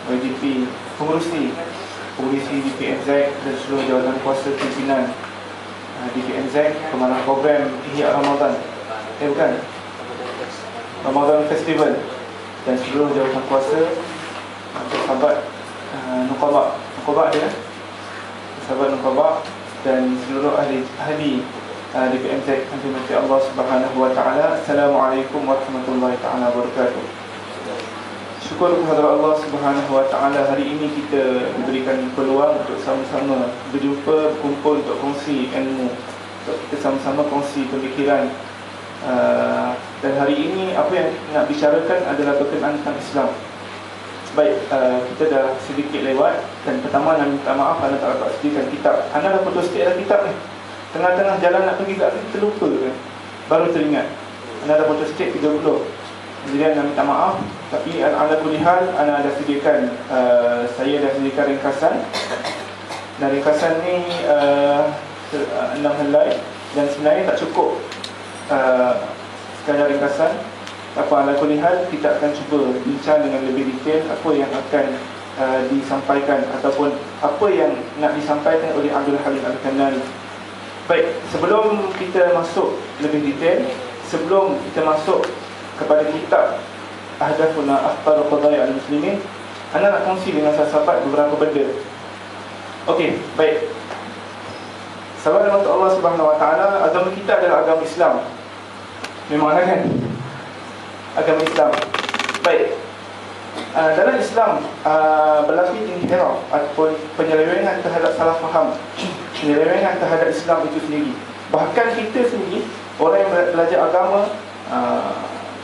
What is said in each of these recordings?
YGP, pengurusi DPMZ dan seluruh jawatan kuasa pimpinan DPMZ, Pemanah Program Ihya Ramadan, bukan, Ramadan Festival, dan seluruh jawatan kuasa, sahabat Nuqaba dia, sahabat Nuqaba, dan seluruh ahli DPMZ yang dimati Allah Subhanahu wa taala. Assalamualaikum warahmatullahi taala wabarakatuh. Syukur kepada Allah Subhanahu wa taala, hari ini kita diberikan peluang untuk sama-sama berjumpa, berkumpul untuk kongsi ilmu, untuk kita sama-sama kongsi pemikiran. Dan hari ini apa yang nak bicarakan adalah berkenaan tentang Islam. Baik, kita dah sedikit lewat, dan pertama nak minta maaf anda tak dapat sediakan kitab. Anda dah putus sikit dah kitab ni, tengah-tengah jalan nak pergi kat sini terlupa kan, baru teringat. Anda dah putus sikit 30. Jadi anda minta maaf. Tapi ala kulli hal, anda dah sediakan, saya dah sediakan ringkasan. Dan ringkasan ni 6 helai, dan sebenarnya tak cukup sekadar ringkasan. Ala kulli hal, kita akan cuba bincang dengan lebih detail apa yang akan disampaikan, ataupun apa yang nak disampaikan oleh Abdul Halim Al-Kanani. Baik, sebelum kita masuk lebih detail, sebelum kita masuk kepada kitab Ahdafuna Akhtar Qadaya Al-Muslimin, anda nak kongsi dengan sahabat beberapa benda. Okey, baik. Sahabat untuk Allah Subhanahu wa taala, agama kita adalah agama Islam. Memanglah kan? Agama Islam. Baik. Dalam Islam berlaku inhiraf ataupun penyelewengan terhadap salah faham, penyelewengan terhadap Islam itu sendiri. Bahkan kita sendiri, orang yang belajar agama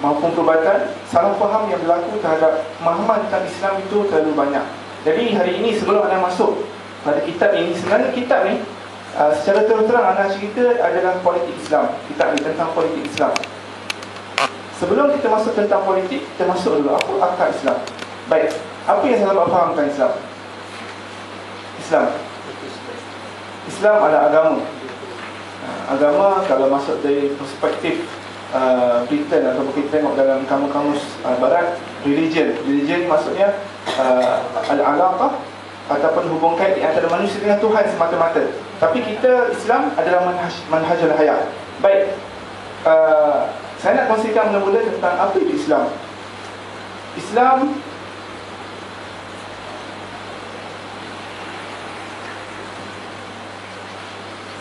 maupun perubatan, salah faham yang berlaku terhadap pemahaman tentang Islam itu terlalu banyak. Jadi hari ini sebelum anda masuk pada kitab ini, sebenarnya kitab ni secara terus terang anda cerita adalah politik Islam. Kitab ni tentang politik Islam. Sebelum kita masuk tentang politik, kita masuk dulu apa akar Islam. Baik, apa yang sahabat faham tentang Islam? Islam adalah agama. Agama kalau masuk dari perspektif Britain, atau kita tengok dalam kamus-kamus barat, religion maksudnya al-alaqah ataupun hubung kait di antara manusia dengan Tuhan semata-mata. Tapi kita Islam adalah manhajul hayat. Baik, saya nak kongsikan mula-mula tentang apa itu Islam. Islam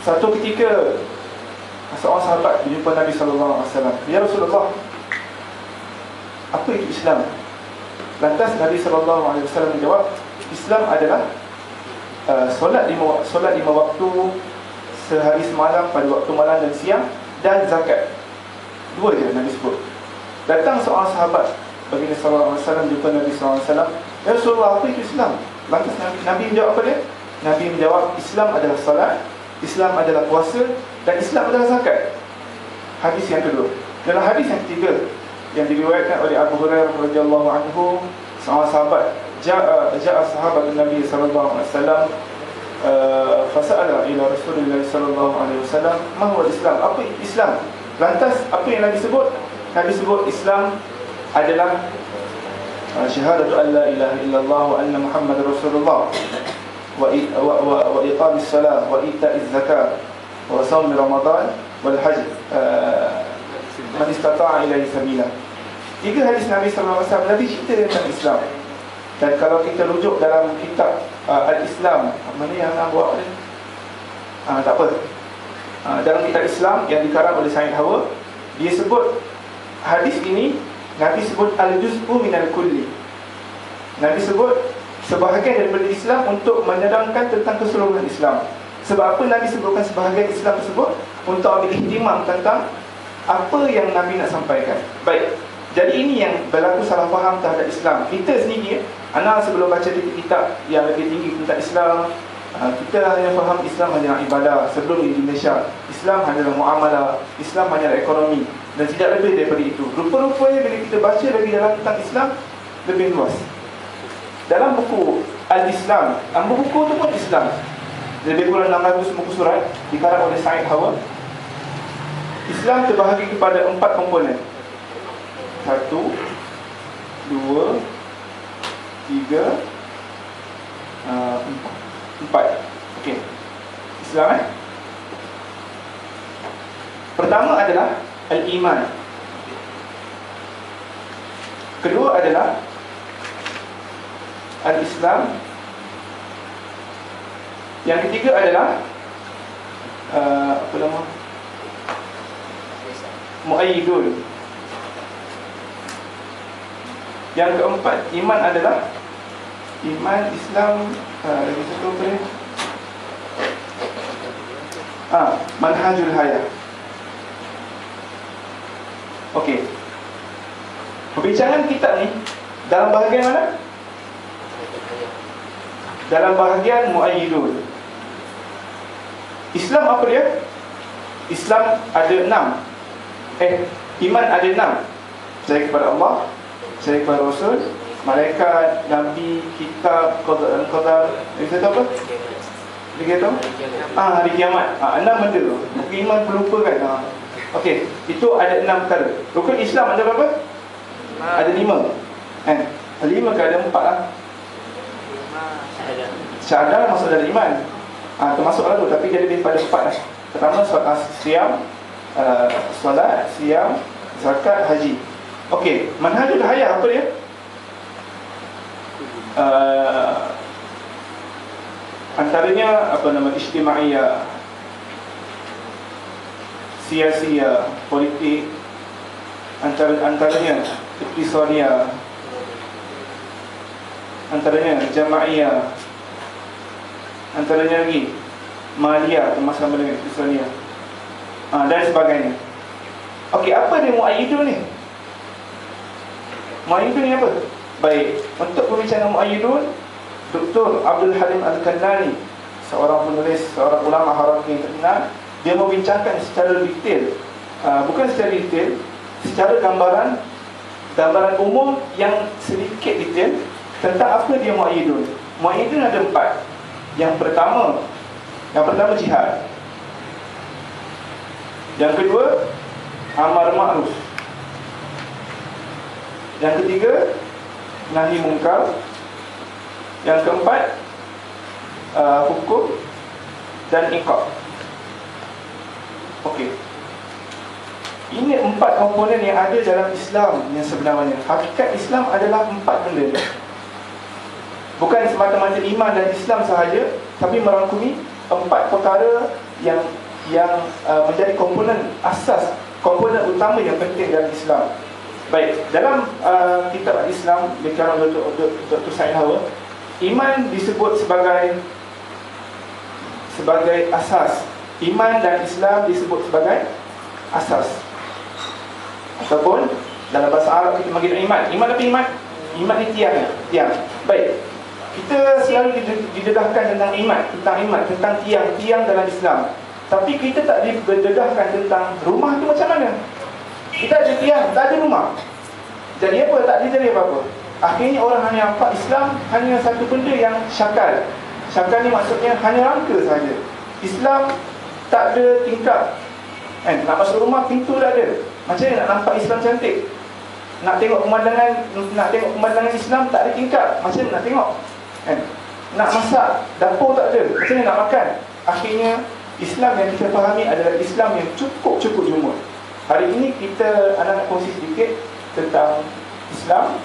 satu ketika seorang sahabat berjumpa Nabi SAW. Ya Rasulullah, apa itu Islam? Lantas Nabi SAW menjawab, Islam adalah solat lima waktu sehari semalam pada waktu malam dan siang, dan zakat. Dua je Nabi sebut. Datang seorang sahabat baginda SAW jumpa Nabi SAW. Ya Rasulullah, apa itu Islam? Lantas Nabi menjawab apa dia? Nabi menjawab, Islam adalah solat, Islam adalah puasa, dan Islam adalah zakat. Hadis yang kedua. Dalam hadis yang ketiga yang diriwayatkan oleh Abu Hurairah radhiyallahu anhu, seorang sahabat ja'a sahabat Nabi sallallahu alaihi wasallam fasa'ala ila Rasulullah sallallahu alaihi wasallam ma huwa Islam? Apa itu Islam? Lantas apa yang Nabi sebut? Nabi sebut Islam adalah syahadatu an la ilaha illallah wa anna Muhammadar Rasulullah wa iqamis salat wa ita'iz zakat wa shaum Ramadan wal hajj man istata'a ilaihi sabila. Tiga hadis Nabi sallallahu alaihi wasallam Nabi cerita tentang Islam. Dan kalau kita rujuk dalam kitab Al-Islam, mana yang nak buat ni? Tak apa. Dalam kitab Islam yang dikarang oleh Said Hawa, dia sebut hadis ini, Nabi sebut al-juz'u minal kulli. Nabi sebut sebahagian daripada Islam untuk menerangkan tentang keseluruhan Islam. Sebab apa Nabi sebutkan sebahagian Islam tersebut? Untuk ambil ihtimam tentang apa yang Nabi nak sampaikan. Baik, jadi ini yang berlaku salah faham terhadap Islam. Kita sendiri, anak sebelum baca kitab yang lebih tinggi tentang Islam, kita hanya faham Islam hanya ibadah. Sebelum di Indonesia, Islam hanyalah muamalah, Islam hanyalah ekonomi, dan tidak lebih daripada itu. Rupa-rupanya bila kita baca lagi dalam tentang Islam, lebih luas. Dalam buku Al-Islam, buku itu pun Islam, lebih kurang 600 buku surat dikarang oleh Said Hawa. Islam terbahagi kepada 4 komponen. 1, 2, 3, 4. Okey. Islam Pertama adalah al-iman. Kedua adalah al-Islam. Yang ketiga adalah apa nama? Muayyidun. Yang keempat, iman adalah iman, Islam, lagi satu apa ni? Manhajul hayah. Okey. Perbincangan kita ni dalam bahagian mana? Dalam bahagian muayyidun. Islam apa dia? Islam ada 6. Iman ada 6. Percaya kepada Allah, percaya kepada Rasul, malaikat, Nabi, kitab, qada dan qadar. Itu apa? Dia kata hari kiamat. 6 benda tu. Iman pelupakan. Okey, itu ada 6 perkara. Rukun Islam ada berapa? Ada 5. 5 ke ada 4 lah. Syahadah masuk dalam iman. Termasuklah tu, tapi dia lebih pada 4 lah. Pertama, siam, solat, siam, zakat, haji. Okey, manhajul hayah apa dia? Antaranya apa nama, ijtimaiyah, siasiyah, politik, antaranya iktisadiyah, antaranya jamaiyah, antaranya lagi maliyah, termasuk dengan iktisadiyah, dan sebagainya. Okey, apa dia muayyidun ni? Muayyidun ni apa? Baik, untuk pembicaraan muayyidun, Dr. Abdul Halim Al-Kanani, seorang penulis, seorang ulama Haraki yang terkenal, dia membincangkan secara detail, bukan secara detail, secara gambaran umum yang sedikit detail tentang apa dia muayyidun. Muayyidun ada 4. Yang pertama jihad. Yang kedua, amar ma'ruf. Yang ketiga, nahi mungkar. Yang keempat, hukum dan iqab. Okey. Ini 4 komponen yang ada dalam Islam yang sebenarnya. Hakikat Islam adalah 4 benda. Bukan semata-mata iman dan Islam sahaja, tapi merangkumi 4 perkara yang menjadi komponen asas, komponen utama yang penting dalam Islam. Baik, dalam kitab Islam dikarangan Dr. Said Hawa, iman disebut sebagai asas. Iman dan Islam disebut sebagai asas. Ataupun dalam bahasa Arab kita panggil iman. Iman apa iman? Iman ni tiang. Baik. Kita selalu didedahkan tentang iman, tentang tiang dalam Islam. Tapi kita tak didedahkan tentang rumah tu macam mana. Kita ada tiang, tak ada rumah. Jadi apa? Tak ada jadi apa-apa. Akhirnya orang hanya nampak Islam hanya satu benda yang syakal. Syakal ni maksudnya hanya rangka sahaja. Islam tak ada tingkap. Nak masuk rumah, pintu tak ada. Macam mana nak nampak Islam cantik? Nak tengok pemandangan Islam tak ada tingkap. Macam mana nak tengok? Nak masak, dapur tak ada. Macam mana nak makan? Akhirnya Islam yang kita fahami adalah Islam yang cukup jumut. Hari ini anak nak kongsi sedikit tentang Islam,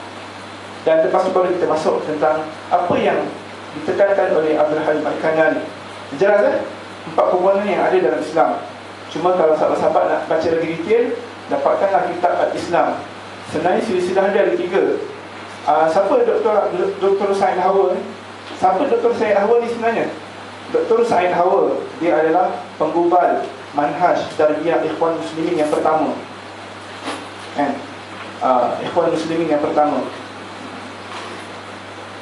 dan lepas tu baru kita masuk tentang apa yang ditekankan oleh Abdul Halim Al-Kanani. Jelas 4 komponen yang ada dalam Islam. Cuma kalau sahabat-sahabat nak baca lagi detail, dapatkanlah kitab Al-Islam. Sebenarnya silsilah dia ada 3. Siapa Dr. Said Hawa ni? Siapa Dr. Said Hawa ni sebenarnya? Dr. Said Hawa, dia adalah penggubal manhaj tarbiyah Ikhwan Muslimin yang pertama. Ikhwan Muslimin yang pertama.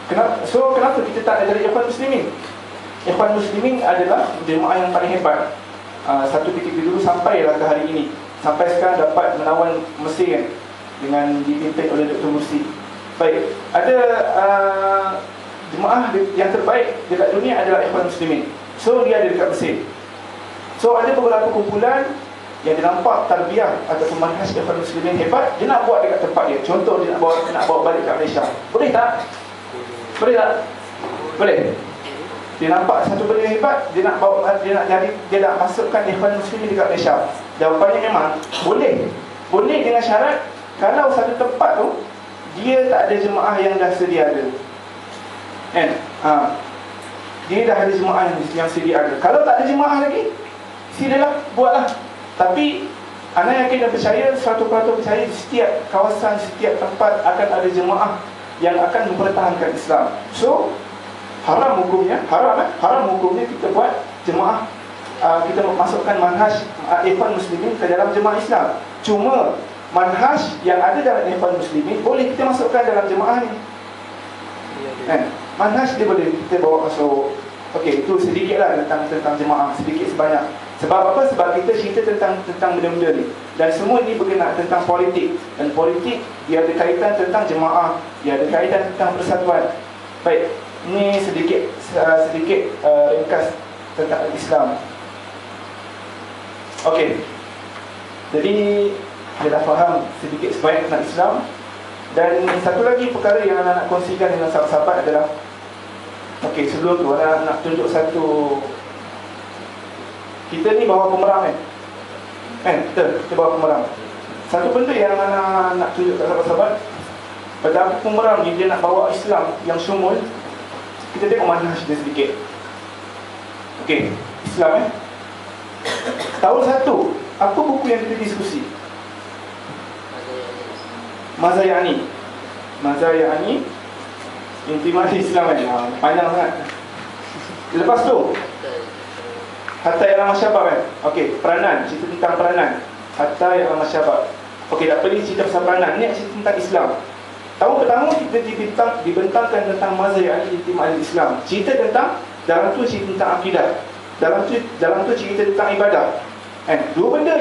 Kenapa kita tak ada Ikhwan Muslimin? Ikhwan Muslimin adalah jemaah yang paling hebat. Satu ketika dulu sampailah ke hari ini. Sampai sekarang dapat menawan Mesir dengan dipimpin oleh Dr. Mursi. Baik, ada jemaah yang terbaik dekat dunia adalah Ikhwan Muslimin. So dia ada dekat Mesir. So ada beberapa kumpulan yang dia nampak tarbiyah ataupun manhaj Ikhwan Muslimin hebat, dia nak buat dekat tempat dia. Contoh dia nak bawa balik kat Malaysia. Boleh tak? Boleh tak? Boleh. Dia nampak satu benda hebat, dia nak bawa, dia nak masukkan Ikhwan Muslimin dekat Malaysia. Jawapannya memang boleh. Boleh dengan syarat kalau satu tempat tu dia tak ada jemaah yang dah sedia ada. Kan? Dia dah ada jemaah yang sedia ada. Kalau tak ada jemaah lagi, silalah buatlah. Tapi ana yakin dan percaya, 100% percaya di setiap kawasan, setiap tempat akan ada jemaah yang akan mempertahankan Islam. So haram hukumnya kita buat jemaah, kita masukkan manhaj Ikhwan Muslimin ke dalam jemaah Islam. Cuma manhaj yang ada dalam Ikhwan Muslimin boleh kita masukkan dalam jemaah ni. Kan? Manhaj dia boleh kita bawa masuk. Okey, itu sedikitlah tentang jemaah, sedikit sebanyak. Sebab apa? Sebab kita cerita tentang benda-benda ni. Dan semua ini berkenaan tentang politik. Dan politik dia ada kaitan tentang jemaah, dia ada kaitan tentang persatuan. Baik, ini sedikit ringkas tentang Islam. Okey. Jadi kita dah faham sedikit sebanyak tentang Islam. Dan satu lagi perkara yang anak nak kongsikan dengan sahabat-sahabat adalah, okey, sebelum tu anak nak tunjuk satu. Kita ni bawa pemerang kan? Betul, kita bawa pemerang. Satu benda yang anak nak tunjuk kat sahabat-sahabat, pada apa pemerang ni dia nak bawa Islam yang syumul. Kita tengok manhaj dia sedikit. Okey, Islam tahun 1, apa buku yang kita diskusi? Mazayani Intimasi Islam kan? Panjang sangat. Lepas tu Hatta Yalam Masyabab kan? Okey, peranan, cerita tentang peranan. Hatta Yalam Masyabab. Okey, tak perlu cerita pasal peranan. Ni cerita tentang Islam. Tahun pertama kita dibentangkan tentang Mazayani Intimasi Islam. Cerita tentang, dalam tu cerita tentang akidah. Dalam tu cerita tentang ibadah. Dua benda.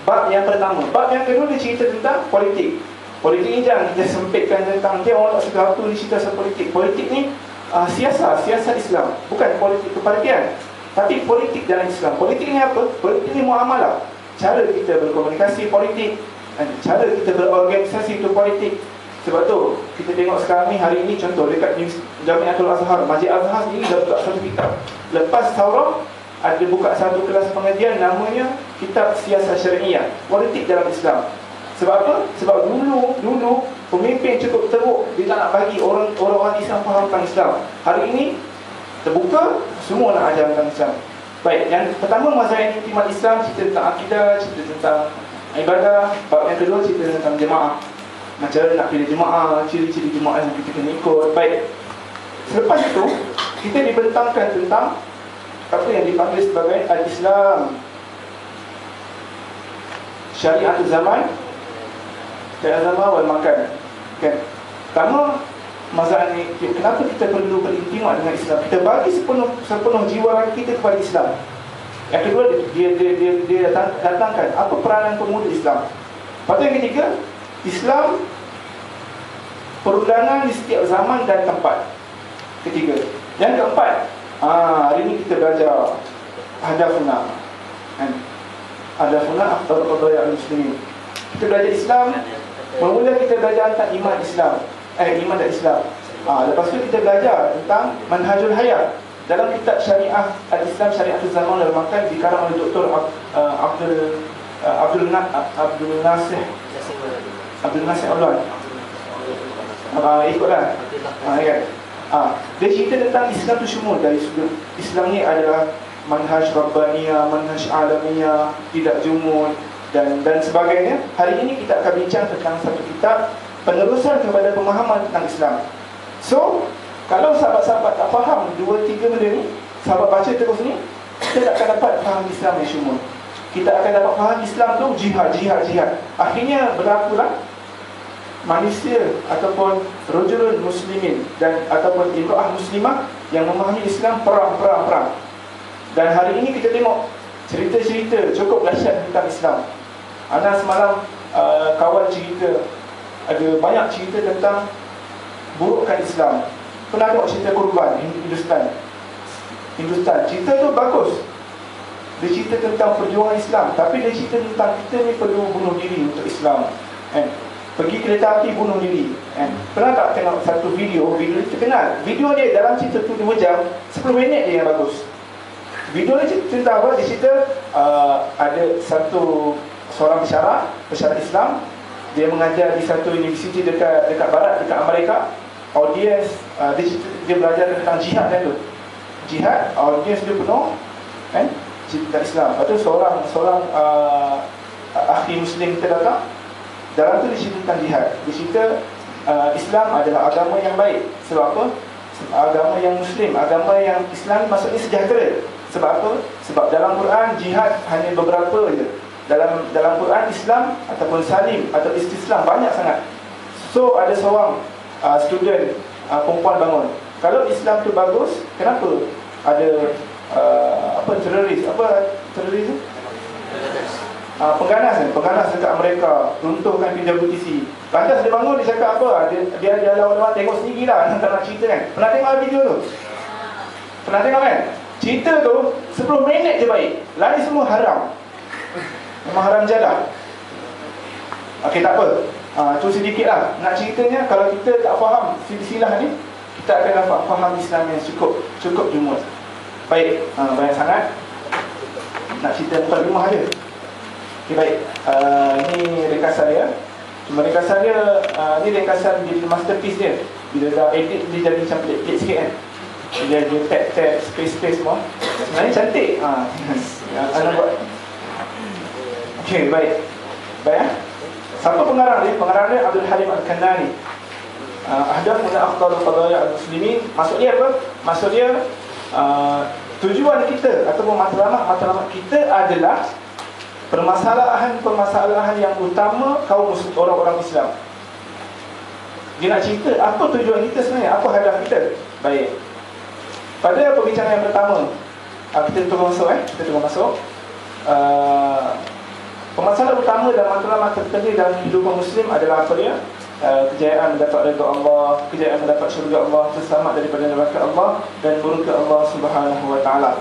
Bab yang pertama. Bab yang kedua dia cerita tentang politik. Politik ni jangan kita sempitkan tentang dia orang tak suka apa dia cerita pasal politik. Politik ni siasat Islam, bukan politik kepartian, tapi politik dalam Islam. Politik ni apa? Politik ni muamalah. Cara kita berkomunikasi politik, cara kita berorganisasi itu politik. Sebab tu kita tengok sekarang ni, hari ini contoh dekat Jamiatul Azhar, Masjid Azhar ni dah buka satu kitab. Lepas Taurah ada buka satu kelas pengajian namanya Kitab Siasat Syariah, politik dalam Islam. Sebab apa? Sebab dulu pemimpin cukup teruk, dia tak nak bagi orang-orang Islam faham tentang Islam. Hari ini terbuka, semua nak ajar tentang Islam. Baik, yang pertama Mazayani Intimati Islam, cerita tentang akidah, cerita tentang ibadah. Bab yang kedua cerita tentang jemaah, macam mana nak pilih jemaah, ciri-ciri jemaah yang kita kena ikut. Baik, selepas itu kita dibentangkan tentang apa yang dipanggil sebagai Al-Islam, Syariatul Zaman, Syariatul Zaman wal Makan. Kan? Pertama, masalah ni, kenapa kita perlu berintimat dengan Islam? Kita bagi sepenuh jiwa kita kepada Islam. Yang kedua, dia datangkan apa peranan pemuda Islam. Lepas tu yang ketiga, Islam perundangan di setiap zaman dan tempat. Ketiga. Yang keempat, hari ini kita belajar Hadafuna Afdal Qadaya Al-Muslimin. Kita belajar Islam. Mula kita belajar tentang iman Islam, iman dan Islam. Lepas tu kita belajar tentang Manhajul Hayat dalam kitab Syariah Al-Islam Syariatul Zaman dan Makan, dikarang oleh Dr. Abdul Nasir Ulwan. Ikutlah. Kan? Dia cerita tentang Islam tu semua. Dari sudut Islam ni adalah manhaj Rabbaniyah, manhaj Alamiyah, tidak jumud dan sebagainya. Hari ini kita akan bincang tentang satu kitab penerusan kepada pemahaman tentang Islam. So, kalau sahabat-sahabat tak faham 2-3 benda ni, sahabat baca terus ni, kita tak akan dapat faham Islam yang syumul. Kita akan dapat faham Islam tu jihad. Akhirnya berlakulah manusia ataupun rajulun muslimin dan ataupun imra'ah muslimah yang memahami Islam perang. Dan hari ini kita tengok cerita-cerita cukup dahsyat tentang Islam. Ana semalam kawan cerita, ada banyak cerita tentang burukan Islam. Pernah tengok cerita Kurban Hindustan. Cerita tu bagus. Dia cerita tentang perjuangan Islam, tapi dia cerita tentang kita ni perlu bunuh diri untuk Islam. pergi kereta api bunuh diri, kan? Pernah tak tengok satu video terkenal? Video dia dalam cerita tu 2 jam, 10 minit dia yang bagus. Video ni cerita apa? Dia cerita ada seorang pesara Islam. Dia mengajar di satu universiti dekat barat, dekat Amerika. Audiens dia belajar tentang jihad tu. Jihad, audiens dia penuh, kan? Cerita Islam. Lepas tu seorang ahli Muslim kita datang. Dalam tu dia cerita tentang jihad. Dia cerita Islam adalah agama yang baik. Sebab apa? Agama yang Muslim, agama yang Islam maksudnya sejahtera. Sebab apa? Sebab dalam Quran jihad hanya beberapa je. Dalam Quran Islam ataupun salim atau istislam banyak sangat. So ada seorang student perempuan bangun, kalau Islam tu bagus, kenapa ada teroris tu? Pengganas dekat mereka runtuhkan PWTC. Lantas dia bangun, dia cakap apa? Dia lawan-lawan tengok sendiri lah, tak nak cerita kan. Pernah tengok video tu? Pernah tengok kan? Cerita tu 10 minit je baik, lain semua haram. Memang haram jalan. Okey, tak apa. Tu sedikit lah. Nak ceritanya, kalau kita tak faham silsilah ni, kita akan dapat faham Islam yang cukup jumut. Baik, banyak sangat. Nak cerita mukadimah je. Okey, baik. Ini ringkasan dia. Cuma ringkasan dia, ni ringkasan jadi masterpiece dia. Bila dah edit, dia jadi macam pelik-pelik sikit kan. Dia tap space semua. Sebenarnya cantik. Anak buat. Okey, baik. Siapa pengarang dia? Pengarang dia Abdul Halim Al-Kanani. Ahdaf min akhtar qadaya al-muslimin. Maksud dia apa? Maksud dia tujuan kita ataupun matlamat kita adalah permasalahan yang utama kaum muslim, orang-orang Islam. Dia nak cerita apa tujuan kita sebenarnya, apa hadaf kita. Baik. Pada perbincangan yang pertama, kita tunggu masuk. Permasalahan utama dan matlamat terpenting dalam kehidupan Muslim adalah apa dia? Kejayaan mendapat redha Allah, kejayaan mendapat syurga Allah, selamat daripada neraka Allah dan murka Allah Subhanahu wa taala.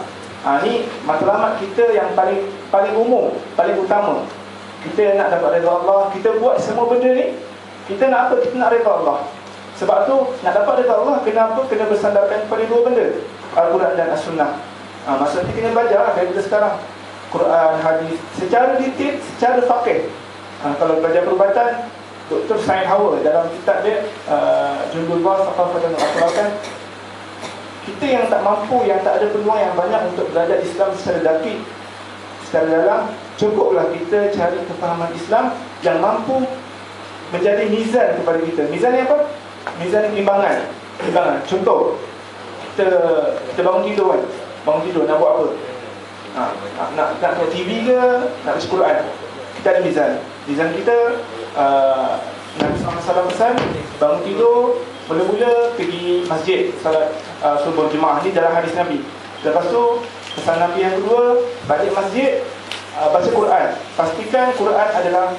Ni matlamat kita yang paling umum, paling utama. Kita nak dapat redha Allah, kita buat semua benda ni, kita nak apa? Kita nak redha Allah. Sebab tu nak dapat redha Allah, kenapa? Kena bersandarkan pada 2 benda, Al-Quran dan As-Sunnah. Maksudnya kita kena belajar daripada sekarang Quran, hadis secara detail, secara faqih. Kalau belajar perubatan, Dr. Said Howard dalam kitab dia Jundullah Saqafatan Al-Quran, kita yang tak mampu, yang tak ada peluang yang banyak untuk belajar Islam secara dakik, secara dalam, cukuplah kita cari kefahaman Islam yang mampu menjadi mizan kepada kita. Mizan ni apa? Mizan timbangan. Contoh, kita bangun tidur nak buat apa? Nak tengok TV ke, nak baca Quran, kita ada mizan kita. Nabi SAW pesan, bangun tidur, mula-mula pergi masjid salat subuh jemaah. Ni dalam hadis Nabi. Lepas tu pesan Nabi yang kedua, balik masjid, baca Quran. Pastikan Quran adalah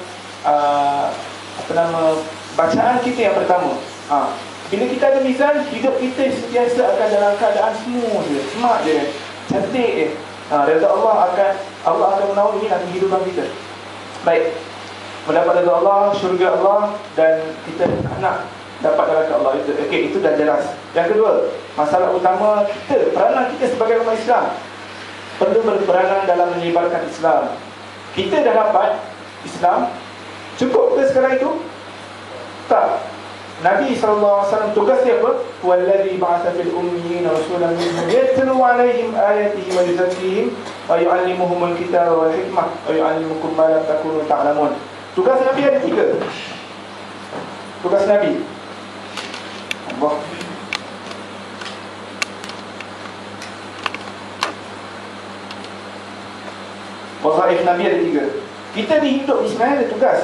bacaan kita yang pertama. Bila kita ada mizan, hidup kita sentiasa akan dalam keadaan smooth je, smart je, cantik je. Redha Allah akan menaungi dalam kehidupan kita. Baik, mendapat redha Allah, syurga Allah, dan kita nak dapat neraka Allah. Itu dah jelas. Yang kedua, masalah utama kita, peranan kita sebagai umat Islam, perlu berperanan dalam menyebarkan Islam. Kita dah dapat Islam, cukup ke sekarang itu? Tak. Nabi SAW tugas dia apa? Wallazi ba'atha fil ummiyina rasulan minhum yatlu 'alaihim ayatihi wa yuzakkihim wa yu'allimuhumul kitaba wal hikmah wa yu'allimukum ma lam takunu ta'lamun. Tugas Nabi ada 3. Tugas Nabi. Allah. Wazaif Nabi ada 3. Kita ni hidup ni sebenarnya ada tugas.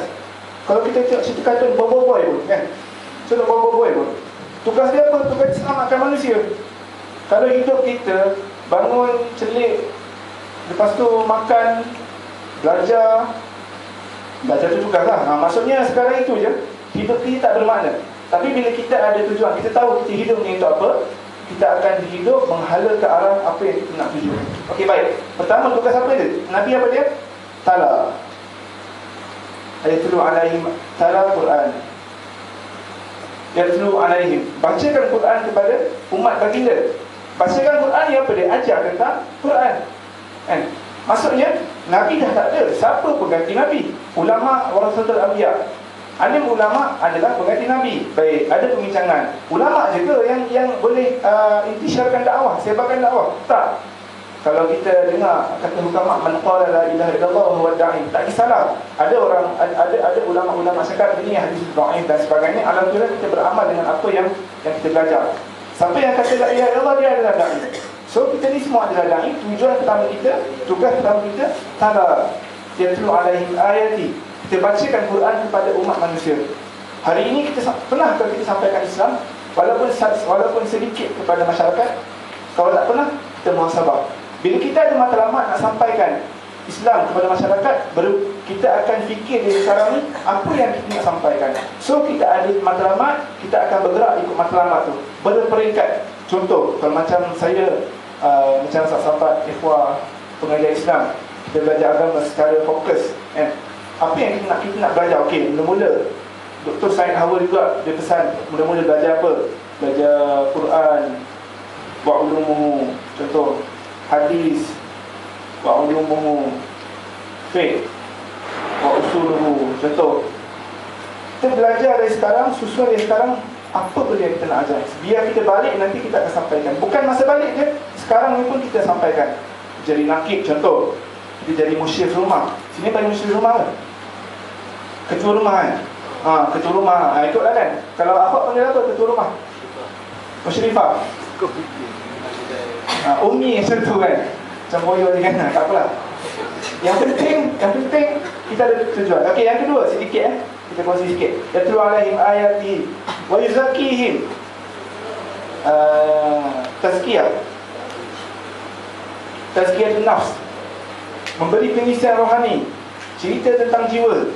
Kalau kita tengok cerita kartun Boboiboy pun kan, contoh Boboiboy pun, tugas dia apa? Tugas selamatkan manusia. Kalau hidup kita bangun, celik, lepas tu makan, belajar tu tugas lah. Maksudnya sekarang itu je, hidup kita tak bermakna. Tapi bila kita ada tujuan, kita tahu kita hidup ni untuk apa, kita akan hidup menghala ke arah apa yang kita nak tuju. Okey, baik. Pertama, tugas apa dia? Nabi apa dia? Tala. Yatlu alaihim tala Quran. Yatlu alaihim, bacakan Quran kepada umat baginda. Bacakan Quran ni apa dia? Ajar tentang Quran, kan? Maksudnya Nabi dah tak ada, siapa pengganti Nabi? Ulama warasatul anbiya. Alim ulama adalah pengganti Nabi. Baik, ada pembincangan. Ulama je ke yang boleh intisyarkan dakwah, sebarkan dakwah? Tak. Kalau kita dengar kata hukama, man qala la ilaha illallah huwa da'i, tak kisahlah. Ada orang, ada ulama-ulama cakap ini hadis dhaif dan sebagainya. Alhamdulillah kita beramal dengan apa yang kita belajar. Sampai yang kata la ilaha illallah, dia adalah da'i. So kita ni semua adalah da'i. Tugas pertama kita tala yatlu alaihim ayati, kita bacakan Quran kepada umat manusia. Hari ini pernahkah kita sampaikan Islam walaupun sedikit kepada masyarakat? Kalau tak pernah, kita muhasabah. Bila kita ada matlamat nak sampaikan Islam kepada masyarakat, baru kita akan fikir dari sekarang ni apa yang kita nak sampaikan. So kita ada matlamat, kita akan bergerak ikut matlamat tu berperingkat. Contoh, kalau macam saya, macam sahabat ikhwah pengajar Islam, kita belajar agama secara fokus, apa yang kita nak belajar? Okey, mula-mula Dr. Said Hawa juga dia pesan mula-mula belajar apa? Belajar Quran wa ulumuhu, contoh hadis, wa ulumuhu fiqh, wa usuluhu, contoh. Kita belajar dari sekarang, susun dari sekarang apa benda yang kita nak ajar. Biar kita balik nanti kita akan sampaikan. Bukan masa balik je, sekarang ni pun kita sampaikan. Jadi nakib, contoh, kita jadi musyrif rumah. Sini panggil musyrif rumah kan? Ketua rumah kan? Ketua rumah, ikutlah kan? Kalau apa panggil apa ketua rumah? Musyrifah. Umi macam tu kan, macam boyo ni kan, tak apalah. Yang penting kita ada tujuan. Okey, yang kedua sedikit kita kongsi sikit. Yatlu alaihim ayati wa yuzakkihim. Tazkiyah nafs, memberi pengisian rohani, cerita tentang jiwa,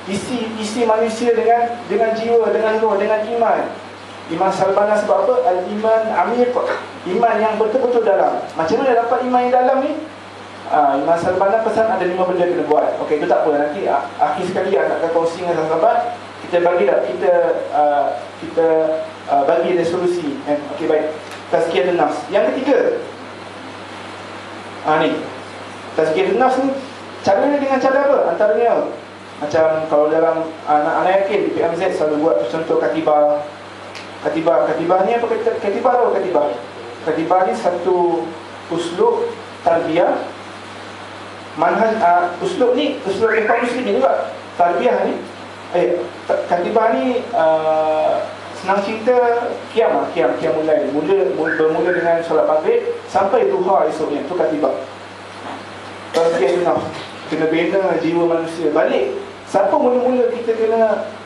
isi manusia dengan jiwa, dengan roh, dengan iman. Iman salbana sebab apa? Al-iman amiq, iman yang betul-betul dalam. Macam mana dapat iman yang dalam ni? Iman salbana pesan ada 5 benda kena buat. Okey, itu tak apa, nanti akhir sekali nak kongsi dengan sahabat, kita bagi bagi resolusi. Okey, baik. Tazkiyah nafs. Yang ketiga, ni tazkiyah nafs ni caranya dengan cara apa? Antaranya macam kalau dalam anak-anak yakin di PMZ selalu buat contoh katibah. Katibah ni apa? Katibah ni satu uslub tarbiyah, manhaj. Uslub ikhwan muslimin juga. Tarbiyah ni katibah ni senang cerita qiyam mulai bermula dengan solat maghrib sampai duha esoknya, tu katibah. Tazkiyah nafs, kena bina jiwa manusia balik. Siapa mula-mula kita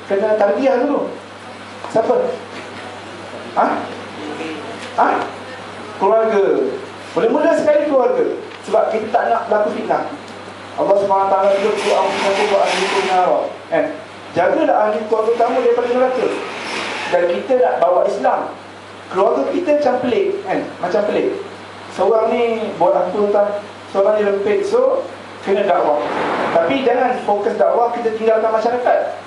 kena tarbiyah dulu? Siapa? Keluarga. Mula-mula sekali keluarga. Sebab kita tak nak berlaku fitnah. Allah SWT juga berdoa untuk ahli neraka. Jagalah ahli keluarga kamu daripada neraka. Dan kita nak bawa Islam. Keluarga kita macam pelik, macam pelik. Seorang ni buat apa tak, seorang ni lempit. So kena dakwah. Tapi jangan fokus dakwah kita tinggalkan masyarakat.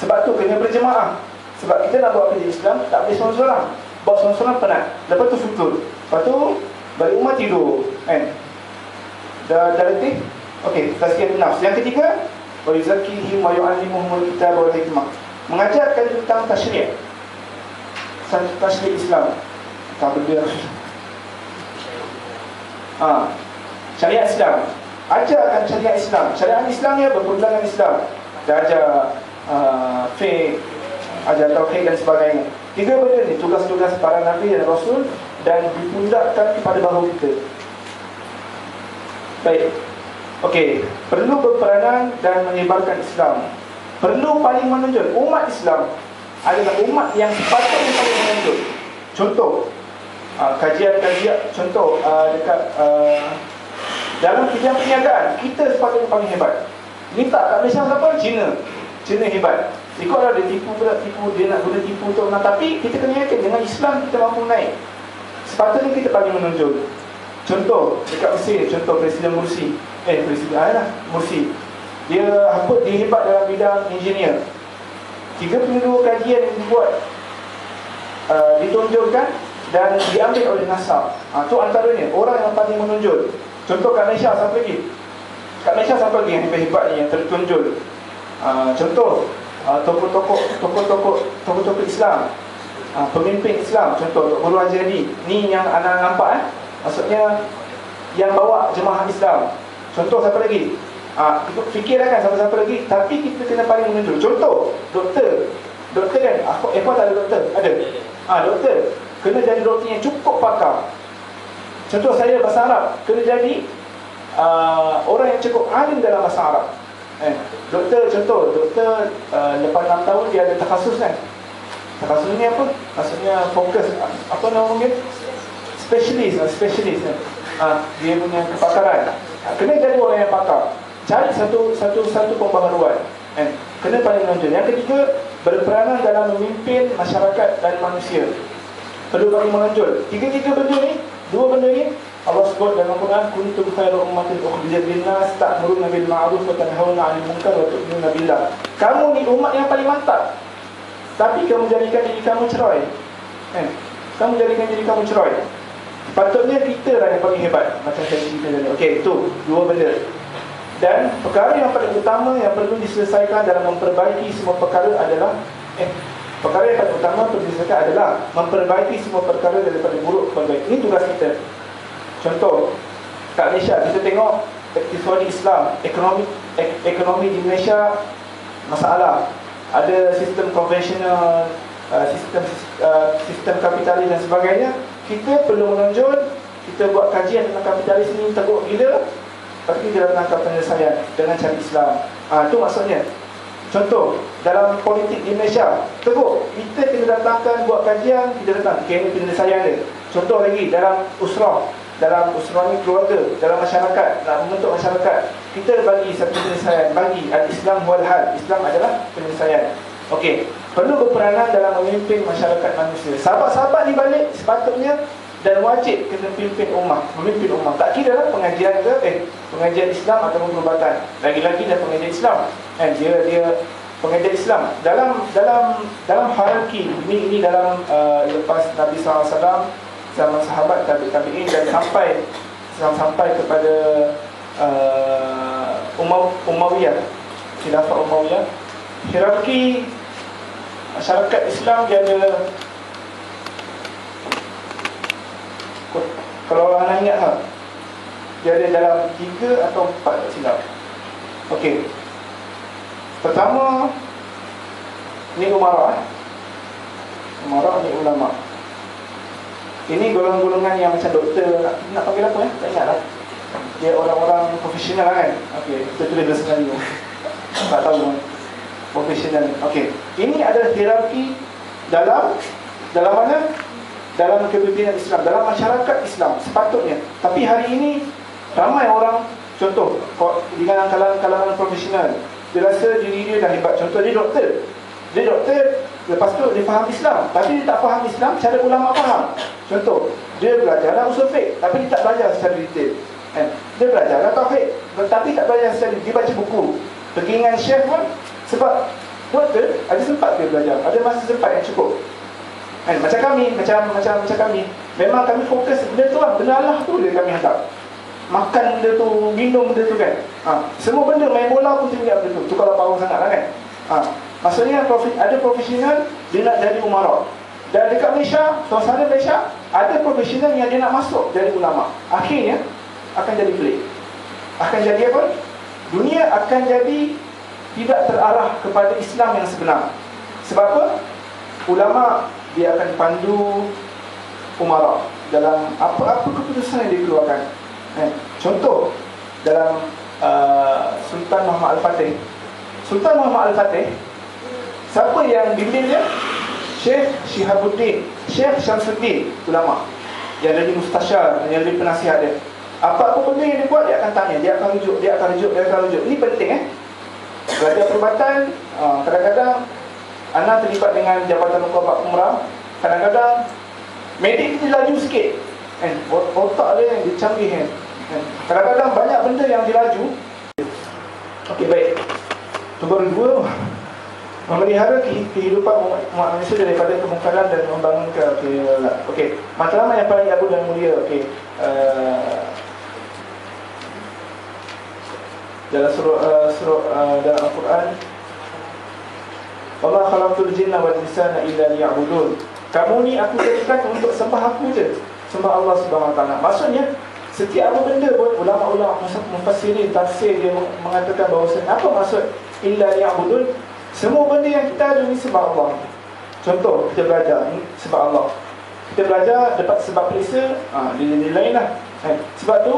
Sebab tu kena berjemaah. Sebab kita nak buat kerja Islam, tak boleh seorang-seorang. Buat seorang-seorang penat. Lepas tu futur. Lepas tu balik rumah tidur, Dah letih. Okey, tazkiyah nafs. Yang ketiga, wa yuzakkihim wa yu'allimuhumul kitaba wal hikmah. Mengajarkan tentang tasyri'. Tasyri' Islam. Tak benda. Syariat Islam. Ajarkan syariat Islam. Syariat Islam ni berperundangan Islam. Dia ajar fiqh, ajar tauhid dan sebagainya. 3 benda ni tugas-tugas para Nabi dan Rasul, dan dipundakkan kepada bahu kita. Baik. Okey, perlu berperanan dan menyebarkan Islam. Perlu paling menonjol. Umat Islam adalah umat yang sepatutnya paling menonjol. Contoh, kajian-kajian, contoh dekat dalam bidang perniagaan, kita sepatutnya paling hebat. Ni tak Malaysia siapa? Cina hebat. Ikutlah dia tipu, dia nak guna tipu untuk menang. Tapi kita kena yakin dengan Islam kita mampu naik. Sepatutnya kita paling menonjol. Contoh dekat Mesir, contoh Presiden Mursi. Mursi. Dia hebat dalam bidang engineer. 32 kajian yang dibuat ditonjolkan dan diambil oleh NASA. Itu antaranya orang yang paling menonjol. Contoh kat Malaysia siapa lagi? Kat Malaysia siapa lagi yang hebat-hebat ni yang tertonjol? Contoh tokoh-tokoh Islam, pemimpin Islam. Contoh Tok Guru Haji Hadi. Ni yang anak nampak maksudnya yang bawa jemaah Islam. Contoh siapa lagi? Fikirlah kan siapa-siapa lagi. Tapi kita kena paling menonjol. Contoh doktor kan, apa tak ada doktor? Ada. Doktor kena jadi doktor yang cukup pakar. Contoh saya bahasa Arab, kena jadi orang yang cukup alim dalam bahasa Arab. Doktor, contoh doktor lepas 6 tahun dia ada takhasus kan. Takhasus ni apa? Maksudnya fokus, apa namanya? Spesialis kan. Dia punya kepakaran. Kena jadi orang yang pakar. Cari satu pembaharuan. Kena paling menonjol. Yang ketiga, berperanan dalam memimpin masyarakat dan manusia. Perlu paling menonjol. Tiga benda ni, dua benda ni Allah sebut dalam Quran, kuntum khairu ummatin ukhrijat lin-nas ta'muruna bil ma'ruf wa tanhauna 'anil munkar wa tu'minuna billah. Kamu ni umat yang paling mantap. Tapi kamu jadikan diri kamu cerai. Kamu jadikan diri kamu cerai. Patutnya kita lah yang paling hebat. Macam saya cerita tadi. Okey, itu dua benda. Dan perkara yang paling utama yang perlu diselesaikan dalam memperbaiki semua perkara adalah perkara yang paling utama perlu diselesaikan adalah memperbaiki semua perkara daripada buruk kepada baik. Ini tugas kita. Contoh, kat Malaysia kita tengok aktiviti Islam, ekonomi di Malaysia masalah. Ada sistem konvensional, sistem kapitalis dan sebagainya. Kita perlu menonjol. Kita buat kajian tentang kapitalis ini teruk gila, tapi kita datangkan penyelesaian dengan cara Islam. Itu maksudnya. Contoh, dalam politik di Malaysia teruk, kita kena datangkan buat kajian, kita datang kena penyelesaian dia. Contoh lagi, dalam usrah ni keluarga, dalam masyarakat, nak membentuk masyarakat, kita bagi satu penyelesaian, bagi al-Islam wal hal. Islam adalah penyelesaian. Okey, perlu berperanan dalam memimpin masyarakat manusia. Sahabat-sahabat ni balik sepatutnya dan wajib kena memimpin ummah. Tak kira lah pengajian ke pengajian Islam atau perubatan. Lagi-lagi dah pengajian Islam. Dia pengajian Islam dalam hierarki ini dalam lepas Nabi SAW, zaman sahabat, tabi'in dan sampai kepada Umayyah, Khilafah Umayyah. Hierarki masyarakat Islam dia ada, kalau orang ingat dia ada dalam 3 atau 4 tak silap. Okey. Pertama ni umarah. Umarah ni ulama. Ini golongan-golongan yang macam doktor, nak panggil apa tak ingat lah. Dia orang-orang profesional kan. Okey, kita tulis bahasa Melayu. Tak tahu profesional. Okey. Ini adalah hierarki dalam mana? Dalam kepimpinan Islam, dalam masyarakat Islam sepatutnya. Tapi hari ini ramai orang, contoh dengan kalangan profesional, dia rasa diri dia dah hebat. Contoh dia doktor, lepas tu dia faham Islam, tapi dia tak faham Islam cara ulama faham. Contoh, dia belajar usul fiqh, tapi dia tak belajar secara detail. Dia belajar tauhid, tapi tak belajar secara, dia baca buku, pergi dengan syekh pun. Sebab doktor ada sempat dia belajar, ada masa sempat yang cukup. Macam kami, memang kami fokus benda tu lah, benda Allah tu dia kami hantar. Makan benda tu, minum benda tu kan. Semua benda, main bola pun tinggal benda tu. Tu kalau power sangat lah kan. Maksudnya ada profesional, dia nak jadi umarah. Dan dekat Malaysia, suasana Malaysia, ada profesional yang dia nak masuk jadi ulama. Akhirnya akan jadi pelik. Akan jadi apa? Dunia akan jadi tidak terarah kepada Islam yang sebenar. Sebab apa? Ulama dia akan pandu umarah dalam apa-apa keputusan yang dikeluarkan. Contoh dalam Sultan Muhammad Al-Fatih. Sultan Muhammad Al-Fatih, siapa yang bimbing dia? Syekh Shihabuddin, Syekh Syamsuddin, ulama yang jadi mustasyar, yang jadi penasihat dia. Apa-apa benda yang dia buat, dia akan tanya, dia akan rujuk. Ini penting Belajar perubatan, kadang-kadang Ana terlibat dengan Jabatan Mukabat Umrah. Kadang-kadang medik kita laju sikit otak dia canggih Kadang-kadang banyak benda yang dilaju. Okey, baik. Nombor dua, memelihara kehidupan umat manusia daripada kemungkaran dan membangunkan. Okey, matlamat yang paling agung dan mulia. Okey, dalam dalam Al-Quran, "Wa ma khalaqtul jinna wal insana illa liya'budun." Kamu ni aku jadikan untuk sembah aku je, sembah Allah Subhanahu Wa Taala. Maksudnya setiap apa benda pun ulama-ulama mufassirin tafsir dia mengatakan bahawa apa maksud illa liya'budun? Semua benda yang kita ada ni sebab Allah. Contoh, kita belajar ni sebab Allah. Kita belajar dapat sebab perisa, nilai lah. Sebab tu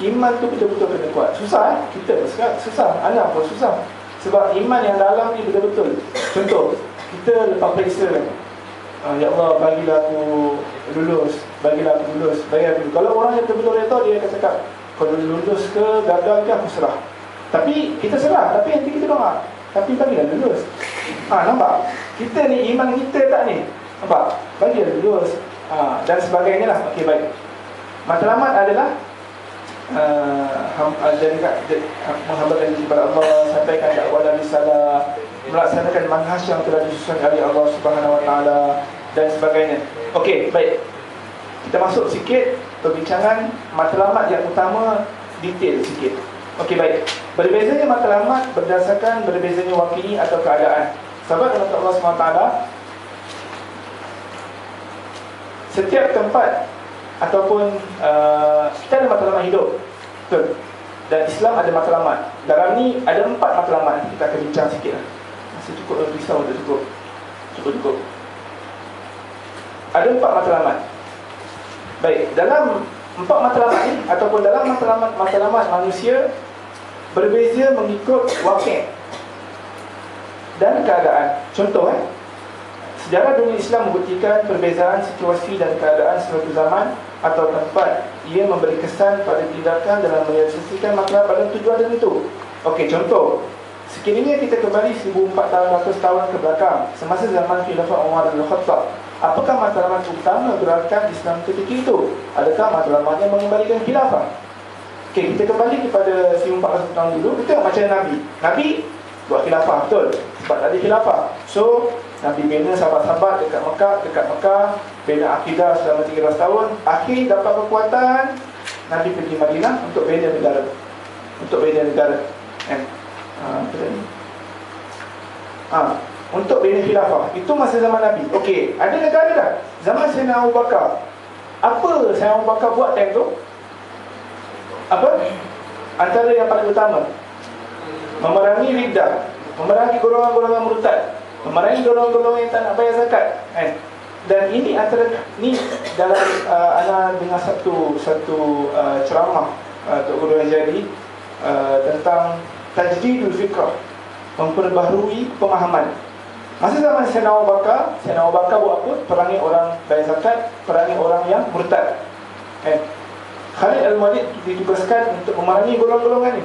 iman tu betul-betul kena kuat. Susah kita sekarang susah, anak pun susah. Sebab iman yang dalam ni betul-betul. Contoh, kita lepas perisa, ya Allah bagilah aku lulus, bagilah aku lulus, bagi aku. Kalau orang yang betul-betul redha, dia akan cakap kalau lulus ke gagal ke aku serah. Tapi kita serah, tapi nanti kita doa, tapi bagilah lulus. Nampak? Kita ni iman kita tak ni. Nampak? Bagilah lulus. Dan sebagainya lah. Okey, baik. Matlamat adalah menghambakan diri kepada Allah, sampaikan dakwah dan risalah, melaksanakan manhaj yang telah disusun oleh Allah Subhanahu Wa Taala dan sebagainya. Okey, baik. Kita masuk sikit perbincangan matlamat yang utama, detail sikit. Okey, baik. Berbezanya matlamat berdasarkan berbezanya wakil atau keadaan. Sahabat Allah Subhanahu Wa Taala, setiap tempat ataupun kita ada matlamat hidup, betul. Dan Islam ada matlamat. Dalam ni ada 4 matlamat. Kita akan bincang sikit lah. Masih cukup, risau dah cukup. Ada 4 matlamat. Baik, dalam 4 matlamat ni ataupun dalam matlamat manusia berbeza mengikut wakil dan keadaan. Contoh, sejarah dunia Islam membuktikan perbezaan situasi dan keadaan suatu zaman atau tempat ia memberi kesan pada tindakan dalam menyelesaikan matlamat pada tujuan tertentu. Okey, contoh, sekiranya kita kembali 1400 tahun ke belakang, semasa zaman Khilafah Umar bin Khattab, apakah matlamat utama gerakan Islam ketika itu? Adakah matlamatnya mengembalikan khilafah? Okey, kita kembali kepada 1400 tahun dulu. Kita macam Nabi buat khilafah, betul? Sebab tak ada khilafah. So Nabi bina sahabat-sahabat dekat Mekah, bina akidah selama 13 tahun. Akhir dapat kekuatan, Nabi pergi Madinah untuk bina negara. Untuk bina khilafah. Itu masa zaman Nabi. Okey, ada negara dah. Zaman Sayyidina Abu Bakar. Apa Sayyidina Abu Bakar buat time tu? Apa? Antara yang paling utama, memerangi riddah, memerangi golongan-golongan murtad, memerangi golongan-golongan yang tak nak bayar zakat. Dan ini antara ni dalam ana dengar satu ceramah Tok Guru Hajari tentang tajdidul fikrah, memperbaharui pemahaman. Masa zaman Sayyidina Abu Bakar buat apa? Perangi orang bayar zakat, perangi orang yang murtad. Khalid Al-Walid ditugaskan untuk memerangi golongan-golongan ini.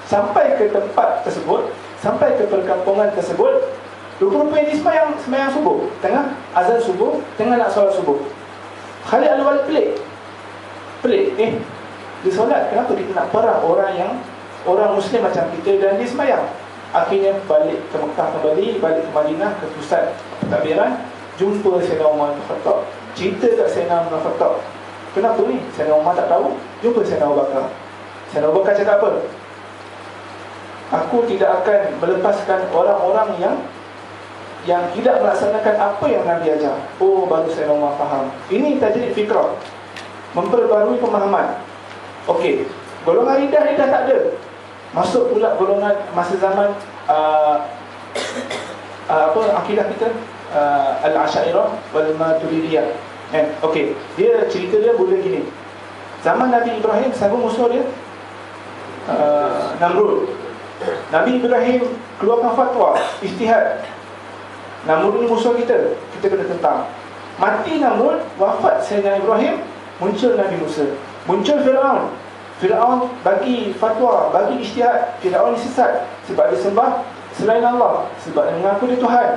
Sampai ke tempat tersebut, sampai ke perkampungan tersebut, rupa-rupanya dia semayang subuh, tengah azan subuh, tengah nak solat subuh. Khalid Al-Walid pelik. Dia solat, kenapa kita nak perang orang Muslim macam kita dan dia semayang? Akhirnya balik ke Mekah kembali, balik ke Madinah, ke pusat pentadbiran, jumpa Sayyidina Umar bin Khattab, cerita kat Sayyidina Umar bin Khattab. Kenapa ni? Sayyidina Umar tak tahu. Jumpa Sayyidina Abu Bakar. Sayyidina Abu Bakar cakap apa? Aku tidak akan melepaskan orang-orang yang tidak melaksanakan apa yang Nabi ajar. Oh, baru Sayyidina Umar faham. Ini tajdid fikrah, memperbarui pemahaman. Okey, golongan riddah tak ada. Masuk pula golongan masa zaman akidah kita, Al-Asy'ariyah wal Maturidiyah. Okey, cerita dia boleh gini. Zaman Nabi Ibrahim, siapa musuh dia? Namrud. Nabi Ibrahim keluarkan fatwa, ijtihad. Namrud ni musuh kita kena tentang. Mati Namrud, wafat Sayyidina Ibrahim, muncul Nabi Musa. Muncul Fir'aun bagi fatwa, bagi ijtihad. Fir'aun sesat sebab dia sembah selain Allah, sebab dia mengaku dia Tuhan.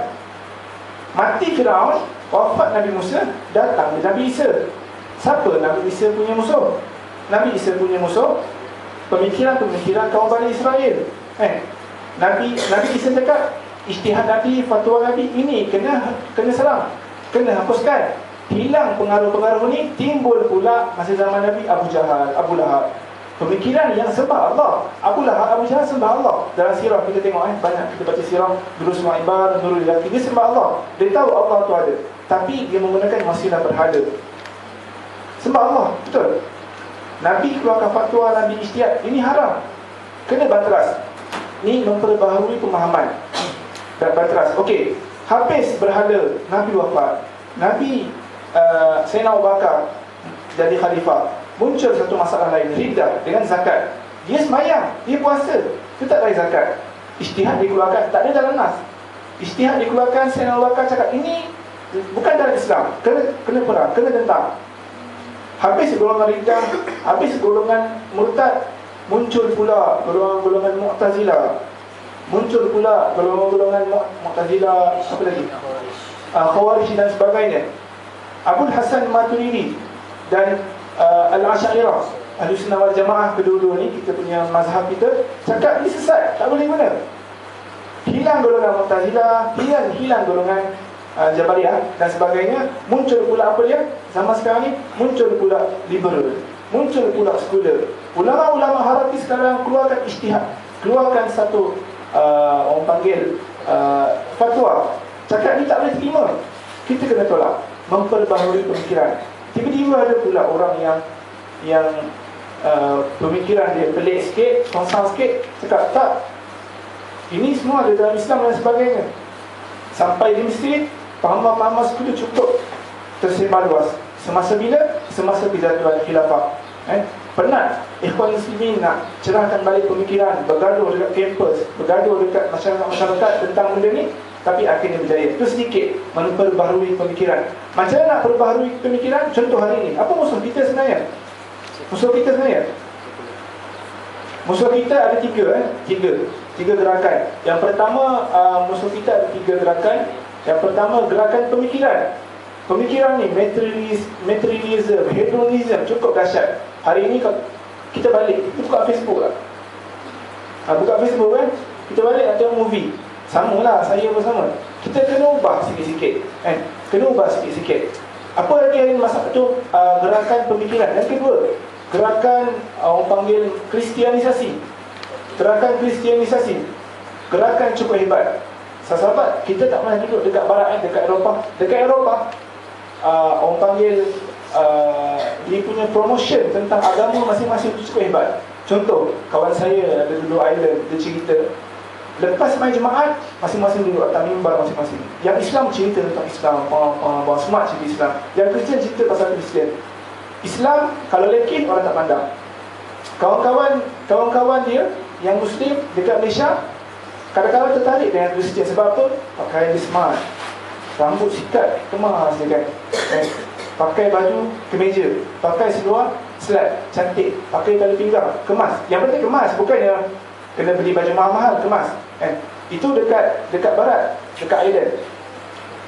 Mati Fir'aun, wafat Nabi Musa, datang Nabi Isa. Siapa Nabi Isa punya musuh? Nabi Isa punya musuh pemikiran kaum Bani Israel. Nabi Isa cakap ijtihad Nabi, fatwa Nabi ini kena seram, kena hapuskan. Hilang pengaruh-pengaruh ni. Timbul pula masa zaman Nabi Abu Jahal, Abu Lahab, pemikiran yang sembah Allah. Abu Lahab, Abu Jahal sembah Allah. Dalam sirah kita tengok banyak kita baca sirah Durus Ma'ibar, Nurul Yaqin, dia sembah Allah. Dia tahu Allah tu ada, tapi dia menggunakan wasilah berhala. Sembah Allah, betul. Nabi keluarkan fatwa, Nabi ijtihad, ini haram, kena bateras. Ni memperbaharui pemahaman dan bateras. Okey, habis berhala, Nabi wafat, Nabi Sayyidina Abu Bakar jadi khalifah. Muncul satu masalah lain, riddah dengan zakat. Dia semayang, dia puasa, dia tak bayar zakat. Ijtihad dikeluarkan, tak ada dalam nas. Ijtihad dikeluarkan, Sayyidina Abu Bakar cakap ini bukan dalam Islam, kena perang, kena dendam. Habis golongan riddah, habis golongan murtad, muncul pula golongan Mu'tazilah, muncul pula golongan Mu'tazilah, apa lagi? Khawarij dan sebagainya. Abul Hasan Maturidi dan Al-Asyairah, Ahlussunnah wal Jamaah, kedua-dua ni kita punya mazhab kita, cakap ni sesat, tak boleh guna. Hilang golongan Mu'tazilah, hilang golongan Jabariyah dan sebagainya. Muncul pula apa dia? Zaman sekarang ni muncul pula liberal, muncul pula sekular. Ulama-ulama Harafi sekarang keluarkan ijtihad, keluarkan satu orang panggil fatwa, cakap ni tak boleh terima, kita kena tolak, memperbaharui pemikiran. Tiba-tiba ada pula orang yang pemikiran dia pelik sikit, konsang sikit, cakap tak, ini semua ada dalam Islam dan sebagainya. Sampai di Mesir, paham-paham sekular cukup tersebar luas. Semasa bila? Semasa kejatuhan khilafah. Penat ikhwan muslimin nak cerahkan balik pemikiran, bergaduh dekat kampus, bergaduh dekat masyarakat tentang benda ni, tapi akhirnya berjaya. Itu sedikit memperbaharui pemikiran. Macam mana nak perbaharui pemikiran? Contoh hari ini, apa musuh kita sebenarnya? Musuh kita ada tiga gerakan. Yang pertama, musuh kita ada tiga gerakan. Yang pertama, gerakan pemikiran. Pemikiran ni materialism, hedonism, cukup dahsyat. Hari ini kita balik, kita buka Facebook lah. Buka Facebook kan, kita balik ada movie, sama lah, saya bersama. Kita kena ubah sikit-sikit, kena ubah sikit-sikit. Apa lagi yang masalah tu? Gerakan pemikiran. Yang kedua, gerakan orang panggil kristianisasi. Gerakan cukup hebat. Sahabat, kita tak pernah duduk dekat barat, dekat Eropah. Dekat Eropah, orang panggil dia punya promotion tentang agama masing-masing itu cukup hebat. Contoh, kawan saya ada duduk Ireland, dia cerita, lepas main Jumaat, masing-masing duduk atas mimbar masing-masing. Yang Islam cerita tentang Islam, bawa smart cerita Islam. Yang Kristian cerita pasal Kristian. Islam, kalau lelaki, orang tak pandang. Kawan-kawan dia yang Muslim dekat Malaysia kadang-kadang tertarik dengan Kristian. Sebab apa? Pakaian dia smart, rambut sikat, kemas dia kan, pakai baju kemeja, pakai seluar selat, cantik, pakai tali pinggang, kemas. Yang penting kemas, bukan yang kena beli baju mahal-mahal, kemas. Itu dekat barat, dekat Ireland.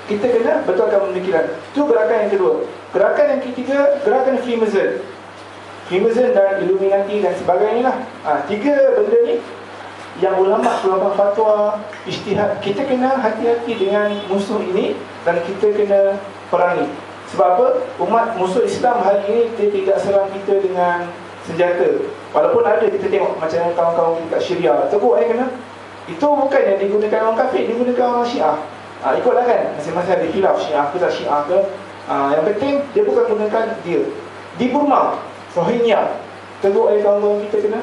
Kita kena betulkan pemikiran. Itu gerakan yang kedua. Gerakan yang ketiga, gerakan Freemason dan Illuminati dan sebagainya lah. Tiga benda ni yang ulama keluarkan fatwa, ijtihad. Kita kena hati-hati dengan musuh ini dan kita kena perangi. Sebab apa? Umat musuh Islam hari ini dia tidak serang kita dengan senjata. Walaupun ada, kita tengok macam kawan-kawan dekat Syria, teruk kena. Itu bukan yang digunakan orang kafir, digunakan orang Syiah. Ikutlah kan, masing-masing ada khilaf, Syiah ke tak Syiah ke. Yang penting dia bukan gunakan dia. Di Burma, Rohingya, teruk kawan-kawan kita kena.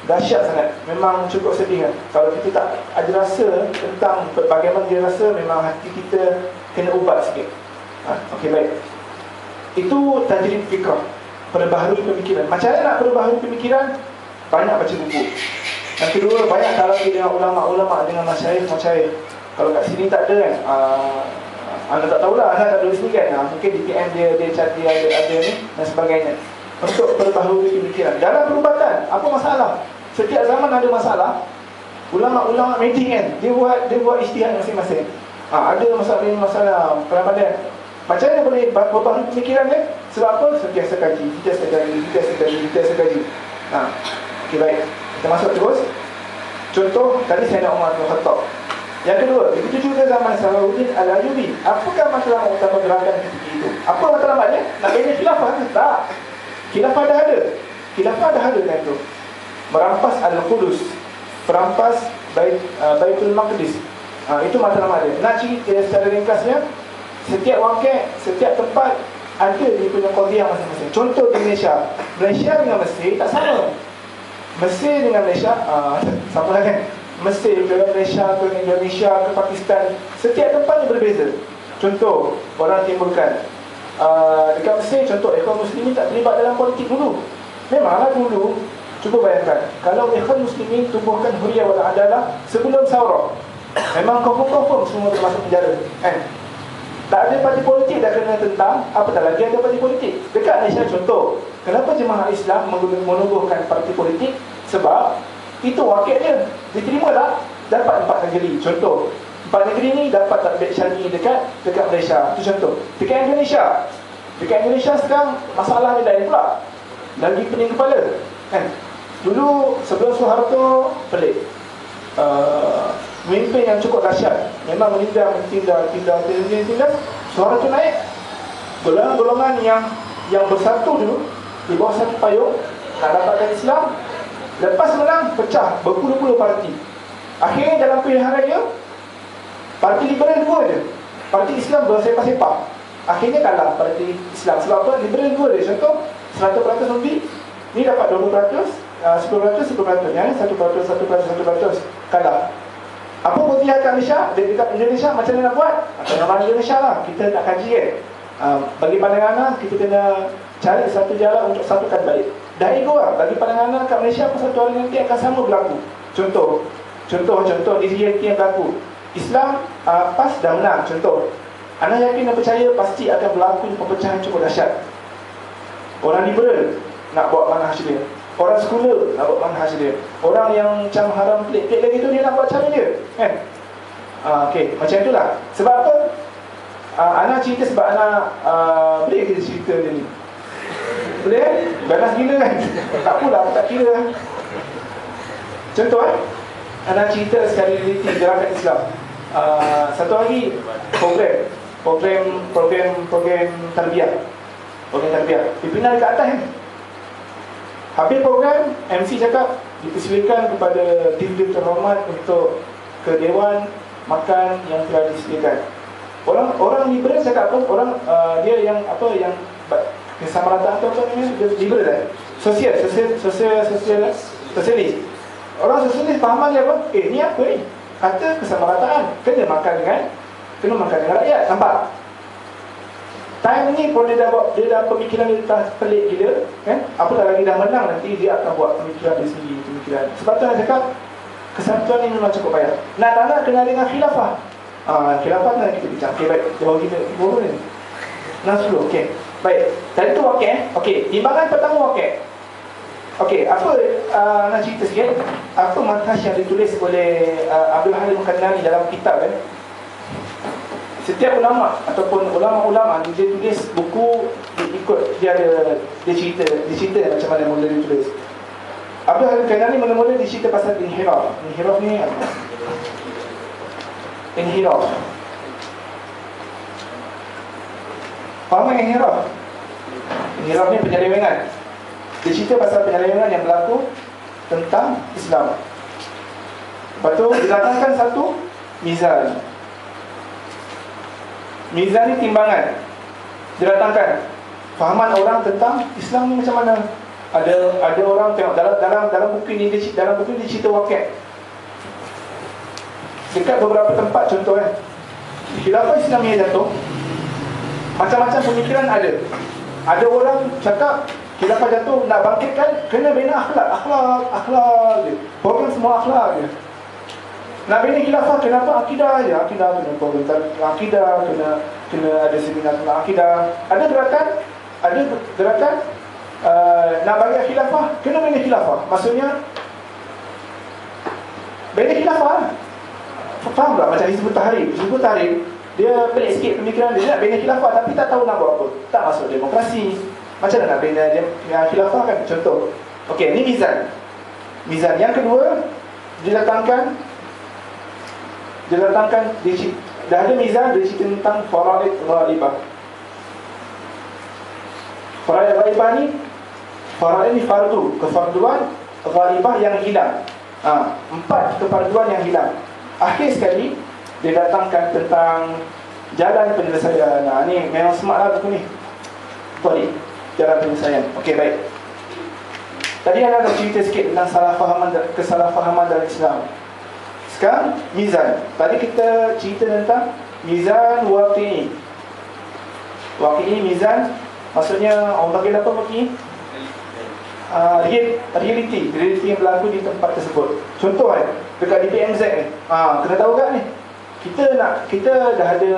Dahsyat sangat. Memang cukup sedih kan. Kalau kita tak ada rasa tentang bagaimana dia rasa, memang hati kita kena ubat sikit. Okey, baik. Itu tajrid fikrah, perbaharui pemikiran. Macam mana nak perbaharui pemikiran? Banyak baca buku. Yang kedua, banyak talaqi dengan ulama-ulama, dengan masyayikh. Kalau kat sini tak ada kan, anda tak tahulah, anda tak tulis ni kan, mungkin di PM dia cari ada ni dan sebagainya. Untuk perbaharui pemikiran. Dalam perubatan, apa masalah? Setiap zaman ada masalah. Ulama-ulama meeting kan, dia buat ijtihad masing-masing. Ada masalah Ramadan. Macam mana boleh perbaharui pemikiran dia? Sebab apa? Sentiasa kaji. Okey, baik. Kita masuk terus. Contoh, tadi Sayyidina Umar bin Khattab. Yang kedua, begitu juga zaman Salahuddin Al-Ayyubi. Apakah matlamat utama gerakan ketika itu? Apa matlamatnya? Nak bina khilafah? Tak. Khilafah dah ada. Khilafah dah ada kan itu. Merampas Al-Qudus, merampas Baitul Maqdis. Itu matlamat dia. Nak cerita secara ringkasnya, setiap wakil, setiap tempat ada dia punya qadhiyah masing-masing. Contoh di Malaysia. Malaysia dengan Mesir tak sama. Mesir dengan Malaysia sama lah kan. Mesir ke Malaysia ke Indonesia ke Pakistan, setiap tempatnya berbeza. Contoh, orang timbulkan dekat Mesir, contoh, Ikhwan Muslimin tak terlibat dalam politik dulu. Memanglah dulu, cuba bayangkan, kalau Ikhwan Muslimin tubuhkan Hurriyah wal Adalah sebelum Saurah, memang confirm semua termasuk penjara kan? Tak ada parti politik dah kena tentang, apatah lagi ada parti politik. Dekat Malaysia contoh, kenapa jemaah Islam menubuhkan parti politik? Sebab itu wakil dia. Diterima tak? Dapat 4 negeri. Contoh, 4 negeri ni dapat tatbik syar'i dekat Malaysia. Itu contoh. Dekat Indonesia sekarang masalah dia lain pula. Lagi pening kepala kan? Dulu sebelum Soeharto pelik, pemimpin yang cukup dahsyat, memang tindak. Soeharto naik, golongan-golongan yang bersatu dulu di bawah satu payung nak dapatkan Islam. Lepas menang, pecah berpuluh-puluh parti. Akhirnya dalam pilihan raya, parti liberal 2 je, parti Islam bersepak-sepak. Akhirnya kalah parti Islam. Sebab apa? Liberal 2 je. Contoh, 100% undi, ni dapat 20%, 10%, yang 1% kalah. Apa buktinya kat Malaysia? Dekat Indonesia macam mana nak buat? Orang Indonesia lah, kita nak kaji kan. Bagi pandangan kita kena cari satu jalan untuk satukan balik. Dah ego lah. Bagi pandangan kat Malaysia, satu hari nanti akan sama berlaku. Contoh di realiti yang berlaku. Islam PAS dah menang. Contoh, anda yakin dan percaya pasti akan berlaku perpecahan cukup dahsyat. Orang liberal nak buat manhaj dia, orang sekular nak buat manhaj dia, orang yang macam haram pelik-pelik lagi tu, dia nak buat cara dia kan? Okay, macam itulah. Sebab apa? Ana cerita sebab Ana boleh kita cerita dia ni. Boleh? Ganas gila kan? Tak pula, tak kira. Contoh Ana cerita sekali realiti gerakan Islam. Satu hari program tarbiyah. Dipindah dekat atas kan? Habis program, MC cakap dipersilakan kepada tim-tim terhormat untuk ke Dewan makan yang telah disediakan. Orang liberal cakap apa? Orang dia yang kesamarataan tu apa namanya? Liberal lah. Sosialis. Orang sosialis fahaman dia apa? Ni apa ni? Kata kesamarataan, kena makan dengan rakyat. Nampak? Time ni pun dia dah pemikiran dia dah pelik gila kan? Apatah lagi dah menang, nanti dia akan buat pemikiran dia sendiri. Sebab tu nak cakap, kesatuan ni memang cukup payah. Nak kena dengan khilafah. Khilafah nak kita bincang. Okay, baik. Jawab kita berapa ni? 60, okay. Baik. Tadi tu wakil okay. Timbangan pertama wakil. Okay, apa nak cerita sikit. Apa manhaj yang ditulis oleh Abdul Halim Al-Kanani dalam kitab kan? Setiap ulama ataupun ulama-ulama dia tulis buku, dia cerita macam mana mula dia tulis. Abdul Halim Al-Kanani mula-mula dia cerita pasal inhiraf. Inhiraf ni apa? Inhiraf. Faham inhiraf? Inhiraf ni penyelewengan. Dia cerita pasal penyelewengan yang berlaku tentang Islam. Lepas tu didatangkan satu mizan. Mizan ni timbangan. Didatangkan fahaman orang tentang Islam ni macam mana. Ada orang tengok dalam buku ni dia cerita wakil. Dekat beberapa tempat contoh khilafah Islamiyah jatuh, macam-macam pemikiran ada. Ada orang cakap khilafah jatuh, nak bangkitkan kena bina akhlak je. Program semua akhlak je. Nak bina khilafah, kenapa akidah je? Akidah kena program akidah, kena ada seminar tentang akidah. Ada gerakan nak bagi khilafah, kena bina khilafah. Maksudnya bina khilafah. Faham tak? Macam Hizbut Tahrir, dia pelik sikit pemikiran dia. Dia nak bina khilafah tapi tak tahu nak buat apa. Tak masuk demokrasi. Macam mana nak bina khilafah kan? Contoh. Okey, ni mizan. Mizan yang kedua, Didatangkan dah ada mizan, dia cerita tentang faraid ghaibah. Faraid ghaibah ni, faraid ni fardu, kefarduan ghaibah yang hilang. 4 kefarduan yang hilang. Akhir sekali dia datangkan tentang jalan penyelesaian. Ni memang smart lah buku ni. Sorry, jalan penyelesaian. Okey, baik. Tadi anda nak cerita sikit tentang kesalahfahaman dalam Islam. Sekarang mizan. Tadi kita cerita tentang mizan waqi'i. Waqi'i, mizan, maksudnya orang panggil apa waqi'i? Reality yang berlaku di tempat tersebut. Contoh dekat DPMZ ni, kena tahu kan ni, kita dah ada,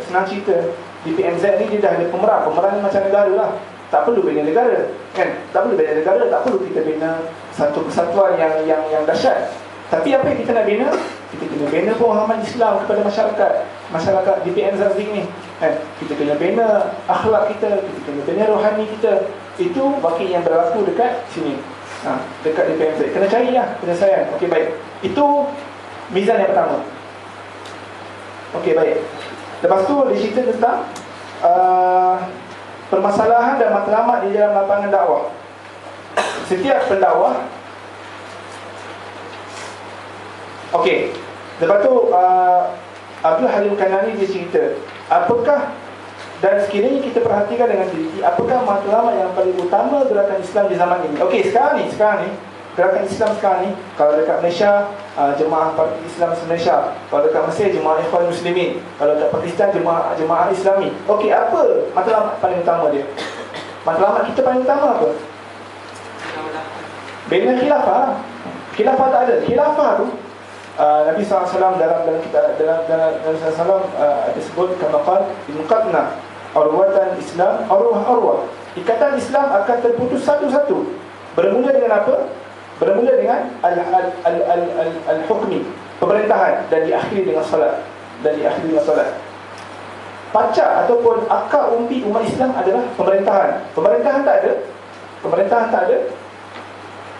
senang cerita, DPMZ ni dia dah ada pemerang ni macam negara lah. Tak perlu bina negara, kan? Tak perlu bina negara, tak perlu kita bina satu kesatuan yang dahsyat. Tapi apa yang kita nak bina? Kita kena bina pemahaman Islam kepada masyarakat DPM Zazik ni, kan? Kita kena bina akhlak kita kena bina rohani kita. Itu wakil yang berlaku dekat sini, dekat DPM Zazik. Kena cari lah penyelesaian. Okey, baik. Itu mizan yang pertama. Okey, baik. Lepas tu dia cerita tentang permasalahan dan matlamat di dalam lapangan dakwah. Setiap pendakwah. Okey. Lepas tu Abdul Halim Kanani dia cerita, apakah, dan sekiranya kita perhatikan dengan teliti, apakah matlamat yang paling utama gerakan Islam di zaman ini. Okey, sekarang ni gerakan Islam sekarang ni, kalau dekat Malaysia, Jemaah Parti Islam Malaysia, kalau dekat Mesir, Jemaah Ikhwan Muslimin, kalau dekat Pakistan, Jemaah Islami. Okey, apa matlamat paling utama dia? Matlamat kita paling utama apa? Bina khilafah. Khilafah tak ada. Khilafah tu Nabi SAW dalam SAW ada sebut kama qala urwatan Islam arwah. Ikatan Islam akan terputus satu-satu. Bermula dengan apa? Bermula dengan al-hukmi, pemerintahan, dan diakhiri dengan salat. Pacak ataupun akar umbi umat Islam adalah pemerintahan. Pemerintahan tak ada,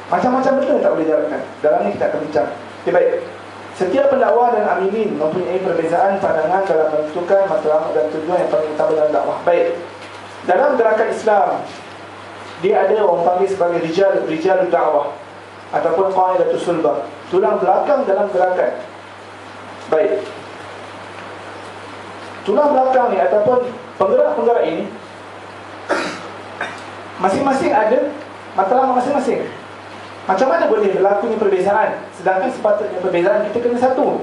macam-macam betul tak boleh jalankan. Dalam ni kita akan bincang. Okay, baik. Setiap pendakwah dan amilin mempunyai perbezaan pandangan dalam menentukan matlamat dan tujuan yang paling utama dalam dakwah. Baik. Dalam gerakan Islam, dia ada orang panggil sebagai rijal dakwah ataupun qaidatus sulbah, tulang belakang dalam gerakan. Baik. Tulang belakang ni ataupun penggerak-penggerak ini masing-masing ada matlamat masing-masing. Macam mana boleh berlakunya perbezaan, sedangkan sepatutnya perbezaan kita kena satu,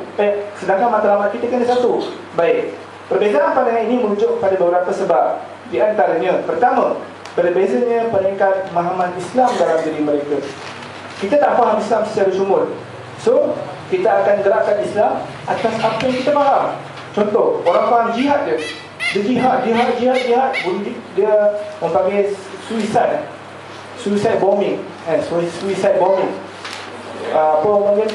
sedangkan matlamat kita kena satu. Baik. Perbezaan pandangan ini merujuk pada beberapa sebab. Di antaranya, pertama, berbezanya peringkat pemahaman Islam dalam diri mereka. Kita tak faham Islam secara sumul, so kita akan gerakkan Islam atas apa yang kita faham. Contoh, orang faham jihad dia jihad, bunuh dia, orang panggil suicide bombing. Suicide bombing. Apa orang panggil?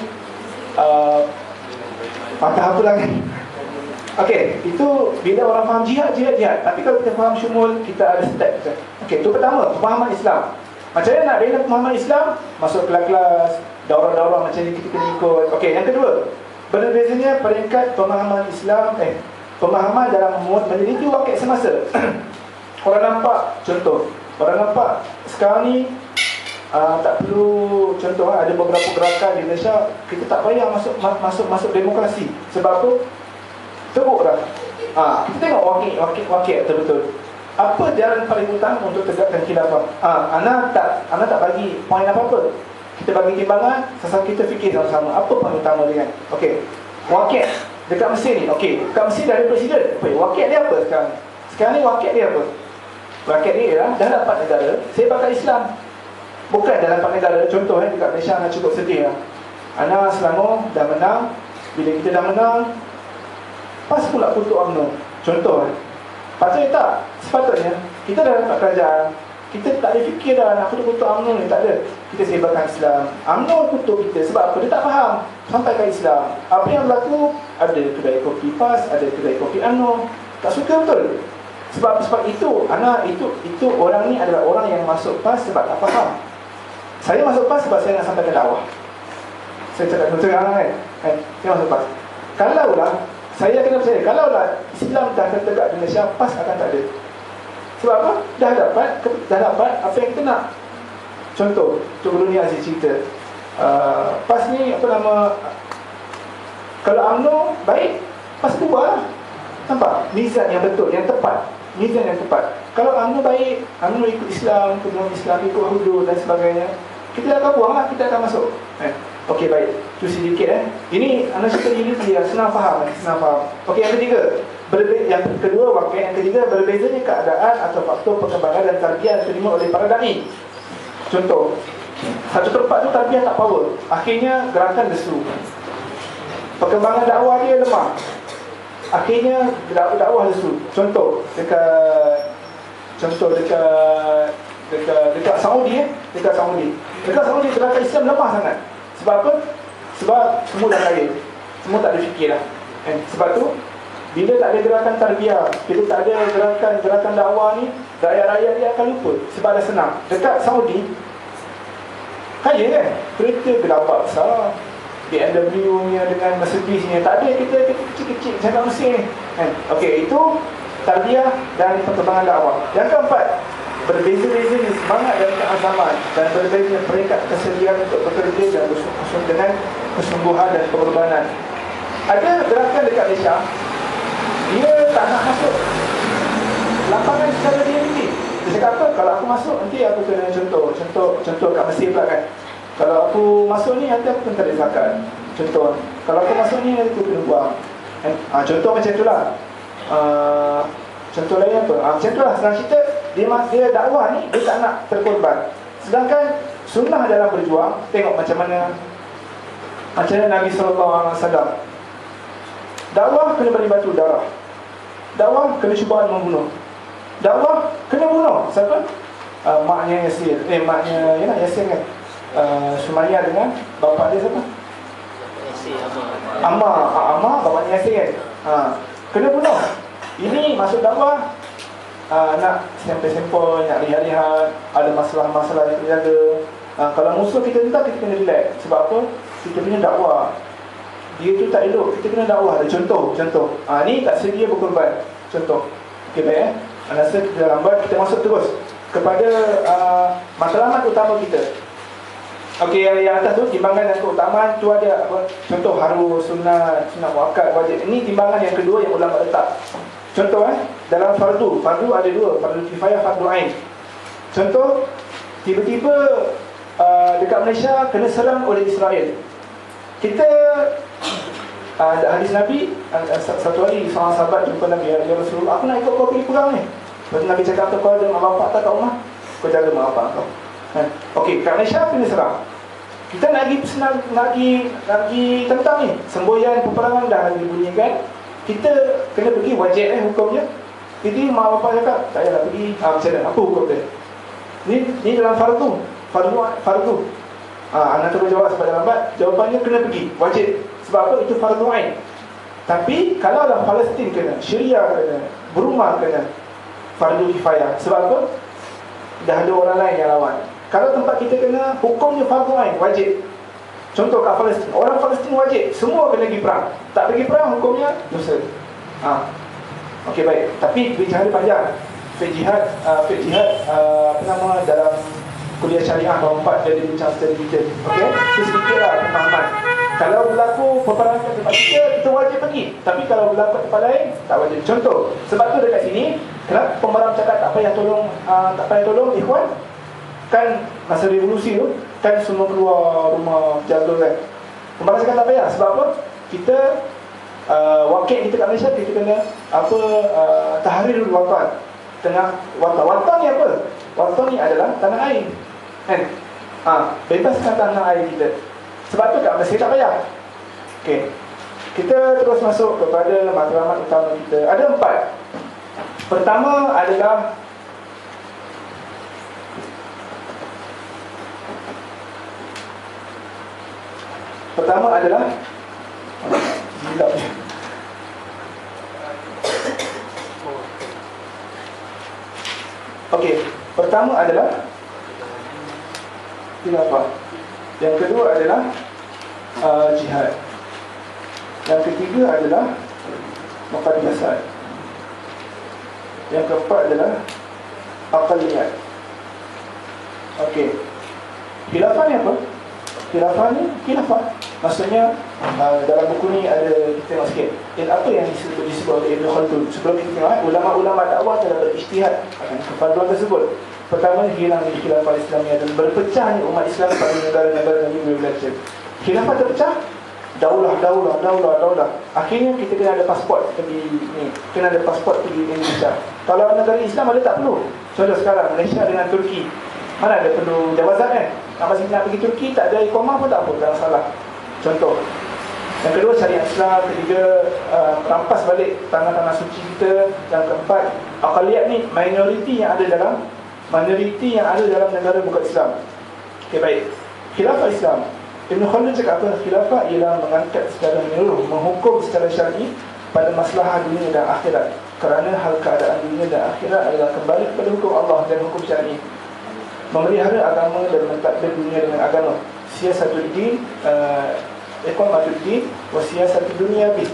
Patah apa lagi? Okey, itu bila orang faham jihad. Tapi kalau kita faham syumul, kita ada step. Okey, itu pertama, pemahaman Islam. Macam mana nak bina pemahaman Islam? Masuk kelas-kelas, daurah-daurah macam ni kita kena ikut. Okey, yang kedua, berbezanya peringkat pemahaman Islam, pemahaman dalam meneliti wakil semasa. Orang nampak sekarang ni tak perlu, contoh ada beberapa gerakan di Malaysia, kita tak payah masuk demokrasi. Sebab apa? Teruk dah. Kita tengok wakil betul-betul. Apa jalan paling utama untuk tegakkan khilafah? Ana tak bagi poin apa-apa. Kita bagi timbangan, sesama kita fikir sama-sama apa paling utama dia. Okey. Wakil dekat Mesir ni. Okey, dekat Mesir dah ada presiden. Wakil dia apa sekarang? Sekarang ni wakil dia apa? Wakil dia ialah dah dapat negara, saya pakai Islam. Bukan dalam 4 negara. Contoh dekat Malaysia, Ana cukup sedih lah. Ana Selangor dah menang. Bila kita dah menang, pas pula kutuk UMNO. Contoh patutnya tak? Sepatutnya kita dah dapat kerajaan, kita tak ada fikir dah nak kutuk UMNO ni. Tak ada. Kita sebarkan Islam. UMNO kutuk kita sebab apa? Dia tak faham. Sampaikan Islam. Apa yang berlaku? Ada kedai kopi PAS, ada kedai kopi UMNO. Tak suka betul. Sebab itu itu orang ni adalah orang yang masuk PAS sebab tak faham. Saya masuk PAS sebab saya nak sampaikan dakwah. Saya cakap terang kan. Yang masuk PAS. Kalaulah saya kena percaya, kalaulah Islam dah tertegak di Malaysia, PAS akan tak ada. Sebab apa? Dah dapat apa yang kita nak. Contoh dunia saya cerita. PAS ni apa nama, kalau UMNO baik, PAS bubar lah. Nampak? Mizan yang betul, yang tepat. Mizan yang tepat. Kalau UMNO baik, UMNO ikut Islam, kemudian Islam ikut hudud dan sebagainya, kita akan buang lah, kita akan masuk. Okey, baik. Itu sedikit Ini anak cerita unity yang senang faham. Okey, yang ketiga. Yang kedua, wakil. Yang ketiga, berbezanya keadaan atau faktor perkembangan dan tarbiyah yang diterima oleh para da'i. Contoh, satu tempat tu tarbiyah tak power, akhirnya gerakan lesu. Perkembangan dakwah dia lemah, akhirnya dakwah lesu. Contoh dekat Saudi Dekat Saudi gerakan Islam lemah sangat. Sebab apa? Sebab semua dah kaya, semua tak ada fikir lah. Sebab tu bila tak ada gerakan tarbiyah, bila tak ada gerakan dakwah ni, rakyat-rakyat dia akan lupa. Sebab dah senang. Dekat Saudi kaya kan, kereta gelabak besar, BMW nya dengan Mercedes nya. Tak ada, kita kecil-kecil macam Mesir kan. Okey, itu tarbiyah dan perkembangan dakwah. Yang keempat, berbeza-bezanya semangat dan keazaman dan berbezanya peringkat kesediaan untuk bekerja dan bersungguh dengan kesungguhan dan pengorbanan. Ada gerakan dekat Malaysia, dia tak nak masuk lapangan secara realiti. Dia cakap apa? Kalau aku masuk, nanti aku kena contoh kat Mesir pula kan. Kalau aku masuk ni, nanti aku kena tarik zakat. Contoh, kalau aku masuk ni, nanti aku kena buang. Contoh macam itulah. Contoh lain apa? Macam itulah, senang cerita. Dia dakwah ni, dia tak nak terkorban. Sedangkan sunnah dalam berjuang, tengok macam mana Nabi SAW. Dakwah kena beri batu darah, dakwah kena cubaan membunuh, dakwah kena bunuh. Siapa? Maknya Yasir. Maknya Yasir kan. Sumayyah dengan bapa dia siapa? Ammar, bapaknya Yasir kan. Kena bunuh. Ini masuk dakwah, nak sempoi-sempoi, nak lihat-lihat, ada masalah-masalah yang kita jaga. Kalau musuh kita minta, kita kena relax. Sebab apa? Kita punya dakwah, dia tu tak elok, kita kena dakwah. Ada contoh. Ni tak sedia berkorban. Contoh. Okey, baik rasa kita lambat, kita masuk terus kepada matlamat utama kita. Okey, yang atas tu timbangan dan keutamaan tu ada apa? Contoh harus, sunat muakkad, wajib. Ini timbangan yang kedua yang ulama letak. Contoh dalam fardu ada dua, fardu kifayah, fardu ain. Contoh, tiba-tiba dekat Malaysia kena serang oleh Israel. Kita hadis Nabi, satu hari seorang sahabat jumpa Nabi, ya Rasulullah, aku nak ikut kau pergi perang ni. Lepas Nabi cakap, kau ada mak bapak tak kat rumah? Kau jaga mak bapak kau. Okey, kat Malaysia kena serang. Kita nak pergi tentang ni, semboyan peperangan dah dibunyikan. Kita kena pergi, wajib hukumnya. Jadi mak bapak cakap, tak payahlah pergi. Macam mana? Apa hukum dia? Ni dalam fardu. Anak terus jawab sebab lambat. Jawapannya kena pergi, wajib. Sebab apa? Itu fardu ain. Tapi kalau dah Palestin kena, Syria kena, Burma kena, fardu kifayah. Sebab apa? Dah ada orang lain yang lawan. Kalau tempat kita kena, hukumnya fardu ain, wajib. Contoh kat Palestin, orang Palestin wajib, semua kena pergi perang. Tak pergi perang, hukumnya dosa. Okey, baik. Tapi bicara panjang. Fiqh jihad dalam kuliah syariah tahun 4 jadi bincang secara detail. Okey, itu sedikitlah pemahaman. Kalau berlaku peperangan kat tempat kita wajib pergi. Tapi kalau berlaku kat tempat lain, tak wajib. Contoh, sebab tu dekat sini, kenapa pembarang cakap tak payah tolong ikhwan? Kan masa revolusi tu, kan semua keluar rumah jaga kan. Pembarang cakap tak payah. Sebab apa? Kita wakil kita kat Malaysia, kita kena tahrir watan. Tengah watan ni apa? Watan ni adalah tanah air kan? Bebaskan tanah air kita. Sebab tu kat Malaysia tak payah. Okey, kita terus masuk kepada matlamat utama kita. Ada 4. Pertama adalah pertama adalah khilafah. Yang kedua adalah jihad. Yang ketiga adalah muqaddasat. Yang keempat adalah aqliyat. Okey. Khilafah ni apa? Khilafah ni, khilafah maksudnya dalam buku ni ada, kita tengok sikit apa yang disebut oleh Ibn Khaldun. Sebelum kita tengok ulama-ulama dakwah telah berijtihad akan kefaduan tersebut. Pertama, hilang di khilafah Islamiyah dan berpecahnya umat Islam pada negara-negara Nabi berbeza. Khilafah terpecah, daulah. Akhirnya kita kena ada pasport pergi ni, kena ada pasport pergi Indonesia. Kalau negara Islam ada tak perlu. Contoh sekarang Malaysia dengan Turki, mana ada perlu jawazan kan? Nak pergi Turki tak ada iqamah pun tak apa, tak masalah. Contoh. Yang kedua, syariat Islam. Ketiga, rampas balik tanah-tanah suci kita. Yang keempat, aqliyat ni minoriti yang ada dalam negara bukan Islam. Okey, baik. Khilafah Islam, Ibn Khaldun cakap apa? Khilafah ialah mengangkat secara menyeluruh, menghukum secara syar'i pada maslahah dunia dan akhirat. Kerana hal keadaan dunia dan akhirat adalah kembali kepada hukum Allah dan hukum syar'i. Memelihara agama dan mentadbir dunia dengan agama. Siyasatul din, iqamatul din wa siyasatul dunia bih.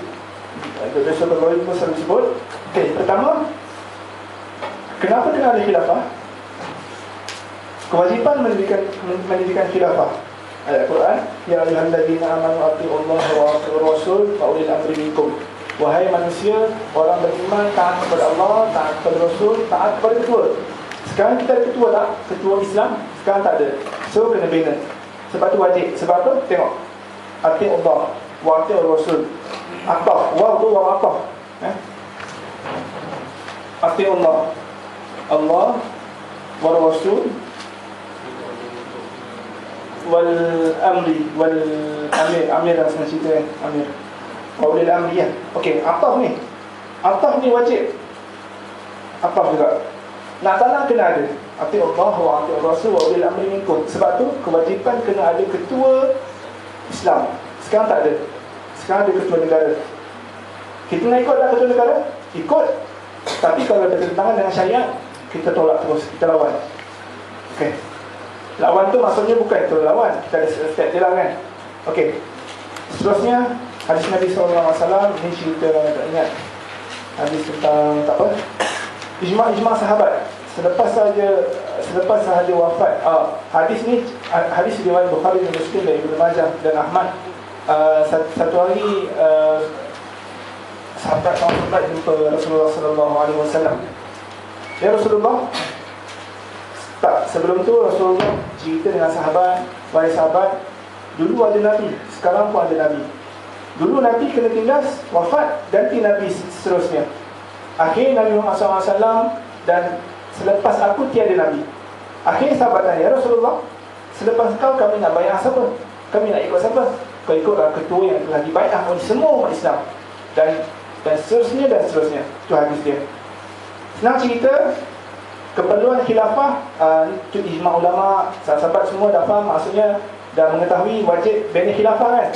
Rasulullah SAW sebut. Okey, pertama, kenapa kena ada khilafah? Kewajipan mendirikan khilafah. Ayat Quran, ya ayyuhalladzina amanu atiiullaha wa atiiur rasul wa ulil amri minkum. Wahai manusia, orang beriman, taat kepada Allah, taat kepada Rasul, taat kepada ketua. Sekarang kita ada ketua tak? Ketua Islam sekarang tak ada. So kena bina. Sebab tu wajib. Sebab apa? Tengok, atiiullah wa atiiur rasul. Apa? Wa tu wa apa? Atiiullah, Allah wa rasul wal amri wal amir dah senang cerita kan, amir wal amri ya. Okey, ataf ni wajib. Ataf juga nak tanah kena ada atiullah wa atiur rasul wa ulil amri minkum. Sebab tu kewajipan kena ada ketua Islam. Sekarang tak ada. Sekarang ada ketua negara. Kita nak ikut tak ketua negara? Ikut. Tapi kalau ada tentangan dengan syariat, kita tolak terus, kita lawan. Okey. Lawan tu maksudnya bukan tu lawan, kita ada step dia lah kan. Okey. Seterusnya hadis Nabi SAW. Ini cerita orang tak ingat. Hadis tentang tak apa, ijma' sahabat selepas sahaja wafat. Hadis ni hadis riwayat Bukhari dan Muslim dan Ibnu Majah dan Ahmad. Satu hari sahabat jumpa Rasulullah SAW. Ya Rasulullah. Tak, sebelum tu Rasulullah cerita dengan sahabat, wahai sahabat, dulu ada Nabi, sekarang pun ada Nabi. Dulu Nabi kena tindas, wafat, ganti Nabi seterusnya. Akhir Nabi Muhammad SAW, dan selepas aku tiada Nabi. Akhir sahabat tanya, ya Rasulullah, selepas kau kami nak bayar siapa? Kami nak ikut siapa? Kau ikutlah ketua yang telah dibayar oleh semua umat Islam. Dan seterusnya dan seterusnya. Itu hadis dia. Senang cerita, keperluan khilafah, itu ijma' ulama, sahabat semua dah faham, maksudnya dah mengetahui wajib bina khilafah kan.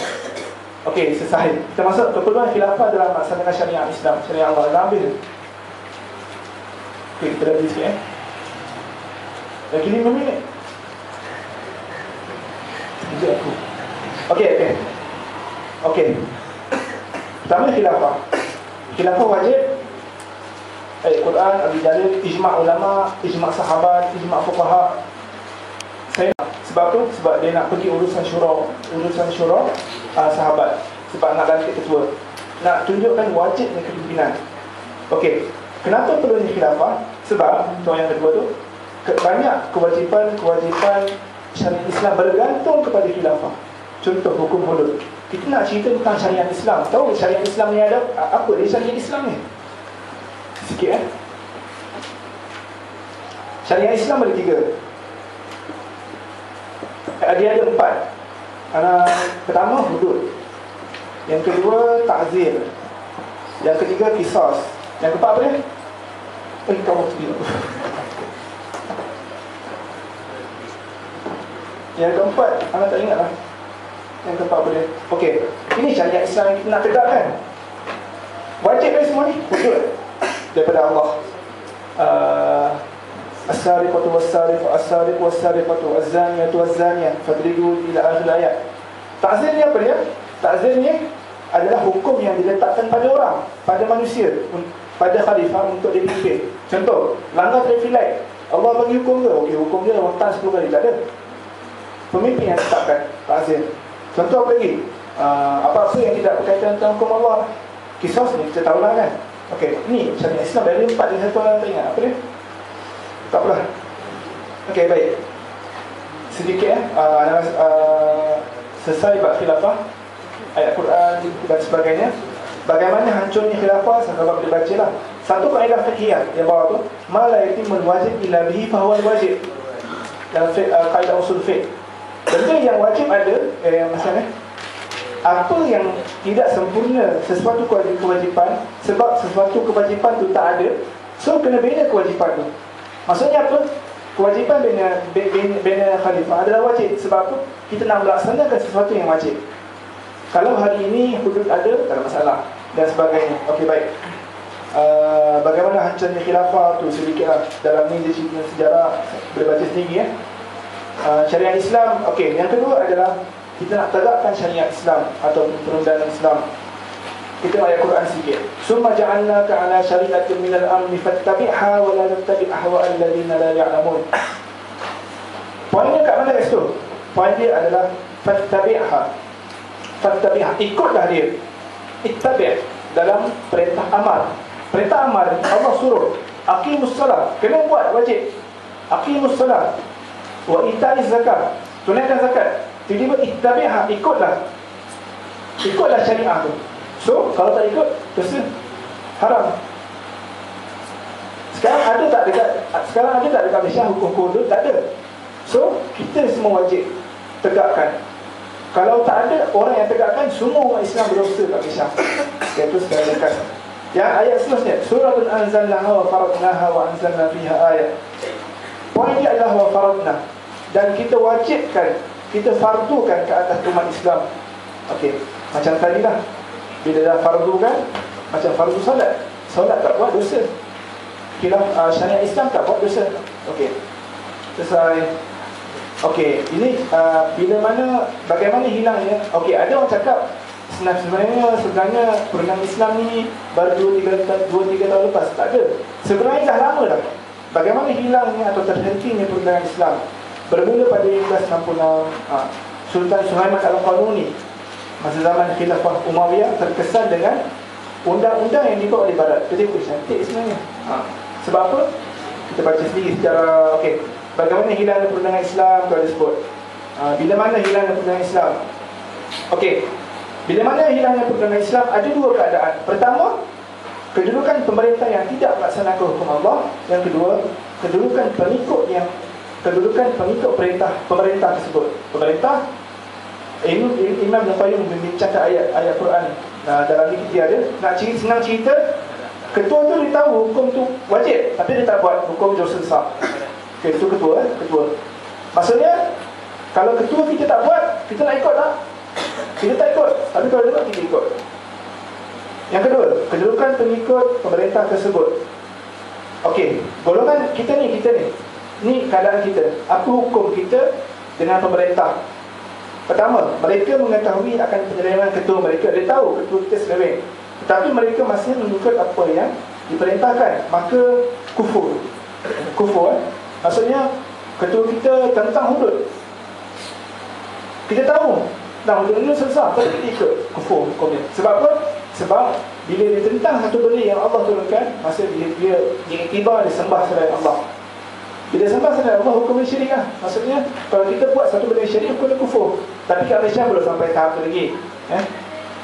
Okey, selesai. Kita masuk keperluan khilafah dalam melaksanakan syariat Islam, syariat Allah. Dah ambil. Okey, kita dah habis sikit lagi 5 minit. Sekejap aku. Okey. Pertama khilafah. Khilafah wajib. Quran, Abi Jalil, ijma' ulama, ijma' sahabat, ijma' fuqaha. Sebab tu, sebab dia nak pergi urusan syura sahabat. Sebab nak ganti ketua, nak tunjukkan wajibnya kepimpinan. Okey, kenapa perlu khilafah? Sebab yang kedua tu, banyak kewajipan syariat Islam bergantung kepada khilafah. Contoh hukum hudud. Kita nak cerita tentang syariat Islam. Tahu syariat Islam ni ada apa dia syariat Islam ni? Sikit Syariat Islam ada 3. Dia ada 4. Pertama hudud. Yang kedua ta'zir. Yang ketiga qisas. Yang keempat apa dia? Kamu sendiri. Yang keempat anak tak ingat lah. Yang keempat apa dia? Okey, ini syariat Islam yang kita nak tegakkan. Wajib dari semua ni hudud daripada Allah. As-sariqatu was-sariqu as-sariqu was-sariqatu az-zaniyatu waz-zaniyah fadridu ila akhir ayat. Ta'zir ni apa dia? Ta'zir ni adalah hukum yang diletakkan pada orang, pada manusia, pada khalifah untuk dia pimpin. Contoh, langgar traffic light, Allah bagi hukum ke? Okey, hukum dia rotan 10 kali, tak ada. Pemimpin yang tetapkan ta'zir. Contoh apa lagi? Apa-apa yang tidak berkaitan dengan hukum Allah. Kisos ni kita tahulah kan. Okey, ni syariat Islam dari 4 dia satu orang tak ingat apa dia? Tak apalah. Okey, baik. Sedikit selesai bab khilafah, ayat Quran dan sebagainya. Bagaimana hancurnya khilafah, sahabat boleh bacalah. Satu kaedah fiqhiyah yang bawah tu, ma la yatimul wajib illa bihi fa huwa wajib. Dalam kaedah usul fiqh, benda yang wajib ada, maksudnya apa yang tidak sempurna sesuatu kewajipan, sebab sesuatu kewajipan tu tak ada, so kena bina kewajipan tu. Maksudnya apa? Kewajipan bina khalifah adalah wajib. Sebab apa? Kita nak melaksanakan sesuatu yang wajib. Kalau hari ini hudud ada, tak ada masalah dan sebagainya. Okey, baik. Bagaimana hancurnya khilafah tu sedikitlah. Dalam ni dia cerita sejarah, boleh baca sendiri ya. Syariat Islam. Okey, yang kedua adalah kita nak tegakkan syariat Islam atau perundangan Islam. Kita ayat Quran sikit. Summa ja'alnaka 'ala syari'atin minal amri fattabi'ha wa la tattabi' ahwa'al ladzina la ya'lamun. Poinnya kat mana guys tu? Poin dia adalah fattabi'ha. Fattabi'ha, ikutlah dia. Ittabi' dalam perintah amar. Perintah amar Allah suruh aqimus salat, kena buat wajib. Aqimus salat wa ita'iz zakat, tunaikan zakat. Tiba-tiba ittabi'ha, ikutlah. Ikutlah syariah tu. So, kalau tak ikut, dosa haram. Sekarang ada tak dekat Malaysia hukum hudud? Tak ada. So, kita semua wajib tegakkan. Kalau tak ada orang yang tegakkan, semua umat Islam berdosa kat Malaysia. Iaitu sekarang dekat. Yang ayat seterusnya, Suratun anzalnaha wa faradnaha wa anzalna fiha ayat. Poin dia adalah wa faradna, dan kita wajibkan, kita fardukan ke atas umat Islam. Okey, macam tadi lah, bila dah fardu kan, macam fardu solat. Solat tak buat dosa. Syariat Islam tak buat dosa. Okey, selesai. Okey, ini bagaimana hilangnya. Okey, ada orang cakap sebenarnya perundangan Islam ni baru 2-3 tahun lepas. Tak ada. Sebenarnya dah lama dah. Bagaimana hilangnya atau terhentinya perundangan Islam? Bermula pada 1566, Sultan Suhaiman Al-Qanuni masa zaman Khilafah Umayyah terkesan dengan undang-undang yang dibuat oleh Barat. Jadi cantik sebenarnya. Sebab apa? Kita baca sendiri secara okey. Bagaimana hilangnya perundangan Islam tu ada sebut. Bila mana hilangnya perundangan Islam? Okey. Bila mana hilangnya perundangan Islam, ada dua keadaan. Pertama, kedudukan pemerintah yang tidak melaksanakan hukum Allah. Yang kedua, kedudukan pengikut pemerintah tersebut. Pemerintah, Imam Al-Qayyum membincangkan ayat Quran. Dalam ni dia ada senang cerita, ketua tu dia tahu hukum tu wajib, tapi dia tak buat, hukum dosa besar. Okay, itu ketua. Maksudnya, kalau ketua kita tak buat, kita nak ikut tak? Kita tak ikut. Tapi kalau dia buat, kita ikut. Yang kedua, kedudukan pengikut pemerintah tersebut. Okey, golongan kita ni. Ni keadaan kita. Apa hukum kita dengan pemerintah? Pertama, mereka mengetahui akan penyelewengan ketua mereka. Dia tahu ketua kita seleweng, tetapi mereka masih mengikut apa yang diperintahkan. Maka kufur. Maksudnya ketua kita tentang hudud, kita tahu hudud ini selesai, tapi kita ikut, kufur hukumnya. Sebab apa? Sebab bila dia tentang satu benda yang Allah turunkan, masa dia iktibar, dia sembah selain Allah. Bila sembah selain Allah, hukum syirik lah. Maksudnya kalau kita buat satu benda syirik, hukum kufur. Tapi kat Malaysia belum sampai tahap tu lagi.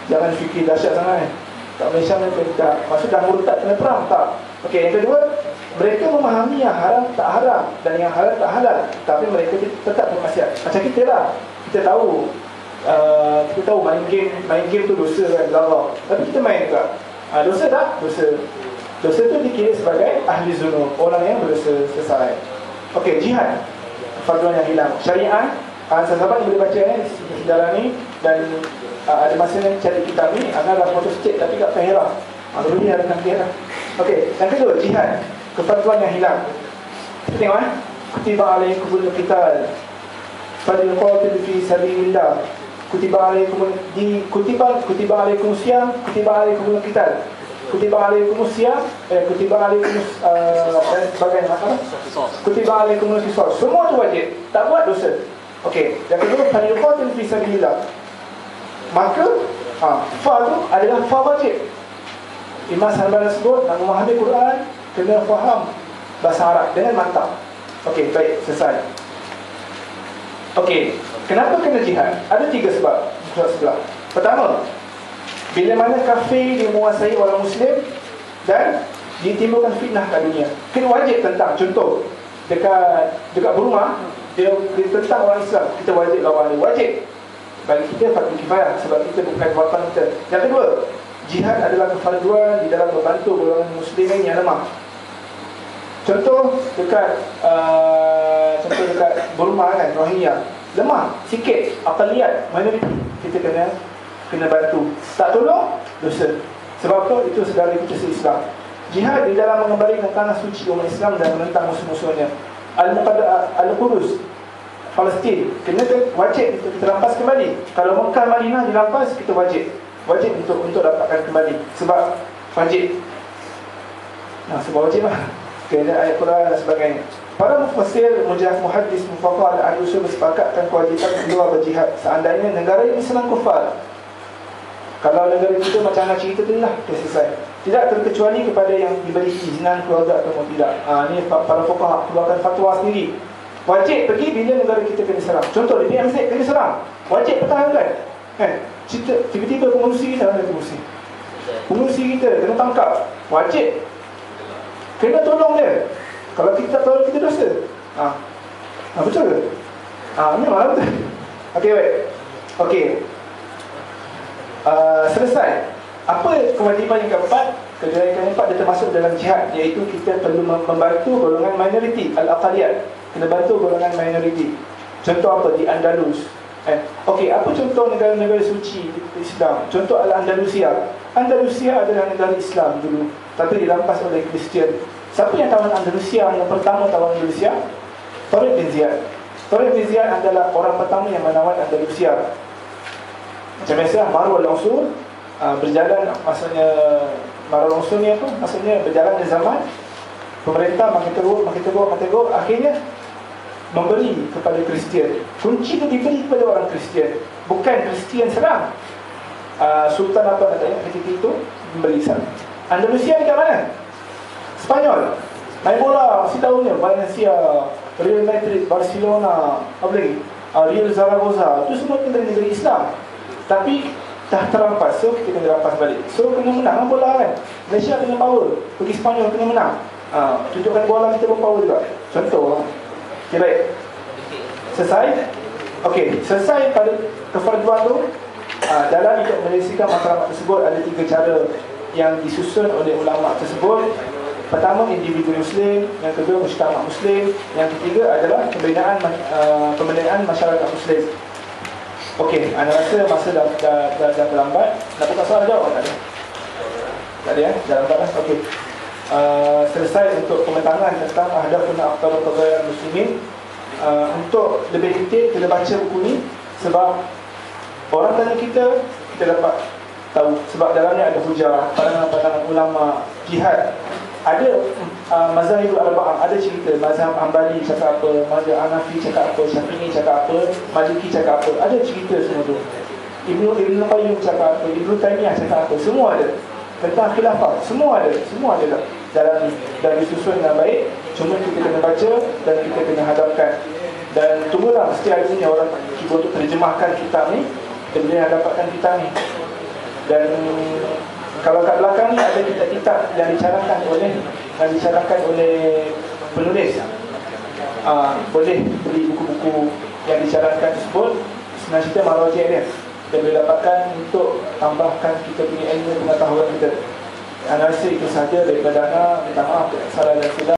Jangan fikir dahsyat sangat. Kat Malaysia mereka dah, maksud dah murtad kena perang, tak. Okey, yang kedua, mereka memahami yang haram tak haram dan yang halal tak halal, tapi mereka tetap bermaksiat. Macam kita lah, kita tahu main game tu dosa kan, Allah. Tapi kita main juga. Dosa tak? Dosa tu dikira sebagai ahli zunub, orang yang berdosa selesai. Okey, jihad, farduan yang hilang. Syariah, sahabat boleh baca sejarah ni. Dan ada masa ni cari kitab ni, ada foto sikit tapi kat Perak. Dulu ada kat Perak. Okey, yang kedua, jihad, kefarduan yang hilang. Kita tengok kutiba alaikumul qital falyuqatil fi sabilillah kutiba alaikum siyam, kutiba alaikum qital, kutiba alaikum siyam, kutiba alaikum dan sebagainya, apa? Kutiba alaikum qisas. Semua tu wajib, tak buat dosa. Okey, yang kedua, fariqatin fi sabilillah. Maka fa tu adalah fa wajib. Imam Al-Albani sebut nak memahami Quran kena faham bahasa Arab dengan mantap. Okey, baik, selesai. Okey, kenapa kena jihad? Ada 3 sebab. Sebelah. Pertama, bila mana kafir dia menguasai orang Muslim dan ditimbulkan fitnah kat dunia, kena wajib tentang. Contoh, dekat Burma dia tentang orang Islam, kita wajib lawan dia. Wajib. Bagi kita fardu kifayah sebab kita bukan watan kita. Yang kedua, jihad adalah kefarduan di dalam membantu golongan muslimin yang lemah. Contoh dekat Burma kan, Rohingya lemah sikit, aqliyat, minoriti, kita kena bantu. Tak tolong, dosa. Sebab tu itu saudara kita se-Islam. Jihad di dalam mengembalikan tanah suci umat Islam dan menentang musuh-musuhnya. Al-Qudus, Palestin, kena wajib untuk kita rampas kembali. Kalau Mekah, Madinah dirampas, kita wajib untuk dapatkan kembali. Sebab wajib. Sebab wajib lah. Kena ayat Quran dan sebagainya. Para mufassir, muhaddis, mufaqqih dan ahli usul bersepakatkan kewajipan keluar berjihad seandainya negara ini senang kufar. Kalau negara kita macam nak cerita tu lah, selesai. Tidak terkecuali kepada yang diberi izinan keluarga atau tidak. Ni para fuqaha keluarkan fatwa sendiri. Wajib pergi bila negara kita kena serang. Contoh di PMZ kena serang, wajib pertahankan. Tiba-tiba pengurusi kita kena tangkap, wajib kena tolong dia. Kalau kita tak tolong, kita dosa. Betul ke? Memang betul. Okey, baik. Okey. Selesai. Apa kewajipan yang keempat? Kewajipan yang keempat dia termasuk dalam jihad, iaitu kita perlu membantu golongan minoriti, al-aqaliyat. Kena bantu golongan minoriti. Contoh apa? Di Andalus. Okey, apa contoh negara-negara suci di Islam? Contoh Al-Andalusia. Andalusia adalah negara Islam dulu, tapi dirampas oleh Kristian. Siapa yang tawan Andalusia? Yang pertama tawan Andalusia, Tariq bin Ziyad. Tariq bin Ziyad adalah orang pertama yang menawan Andalusia. Macam biasa, Marul al-Usul berjalan, maksudnya Marul al-Usul ni apa? Maksudnya berjalan di zaman pemerintah makin teruk, akhirnya memberi kepada Kristian. Kunci itu diberi kepada orang Kristian, bukan Kristian serang. Sultan apa katanya ketika itu memberi sana. Andalusia dekat mana? Spanyol. Main bola mesti tahunya, Valencia, Real Madrid, Barcelona, apa lagi? Real Zaragoza. Itu semua dari negeri Islam. Tapi dah terampas, so kita kena rampas balik. So kena menang bola kan. Malaysia kena power, pergi Spanyol kena menang. Tunjukkan bola kita berpower juga. Contoh. Okay, baik. Selesai? Okey, selesai pada kefarduan tu. Dalam untuk menyelesaikan masalah tersebut ada 3 cara yang disusun oleh ulama tersebut. Pertama, individu Muslim. Yang kedua, mujtama' Muslim. Yang ketiga adalah pembinaan masyarakat Muslim. Okey, anda rasa masa dah terlambat. Nak buka soal jawab tak ada? Tak ada ya? Dah lambat lah. Okey. Selesai untuk pematangan tentang ahdafun afdalul qadaya muslimin. Untuk lebih detail kita baca buku ni, sebab orang tanya kita dapat tahu. Sebab dalamnya ada hujah, pandangan-pandangan ulama, jihad. Ada mazhabul arba'ah, ada cerita mazhab Hambali cakap apa, mazhab Hanafi cakap apa, Syafi'i cakap apa, Maliki cakap apa. Ada cerita semua tu. Ibnu Qayyim cakap apa, Ibnu Taimiyah cakap apa, semua ada. Tentang khilafah, semua ada dalam ni. Dan disusun dengan baik. Cuma kita kena baca dan kita kena hadapkan. Dan tunggulah, mesti ada ni orang cuba untuk terjemahkan kitab ni. Kita boleh dapatkan kitab ni. Dan kalau kat belakang ni ada kitab-kitab yang dicarangkan oleh penulis. Boleh beli buku-buku yang dicarangkan tersebut. Senang cerita marojek dia. Kita boleh dapatkan untuk tambahkan kita punya ilmu pengetahuan kita. Analisa itu sahaja daripada Ana. Minta maaf salah dan silap.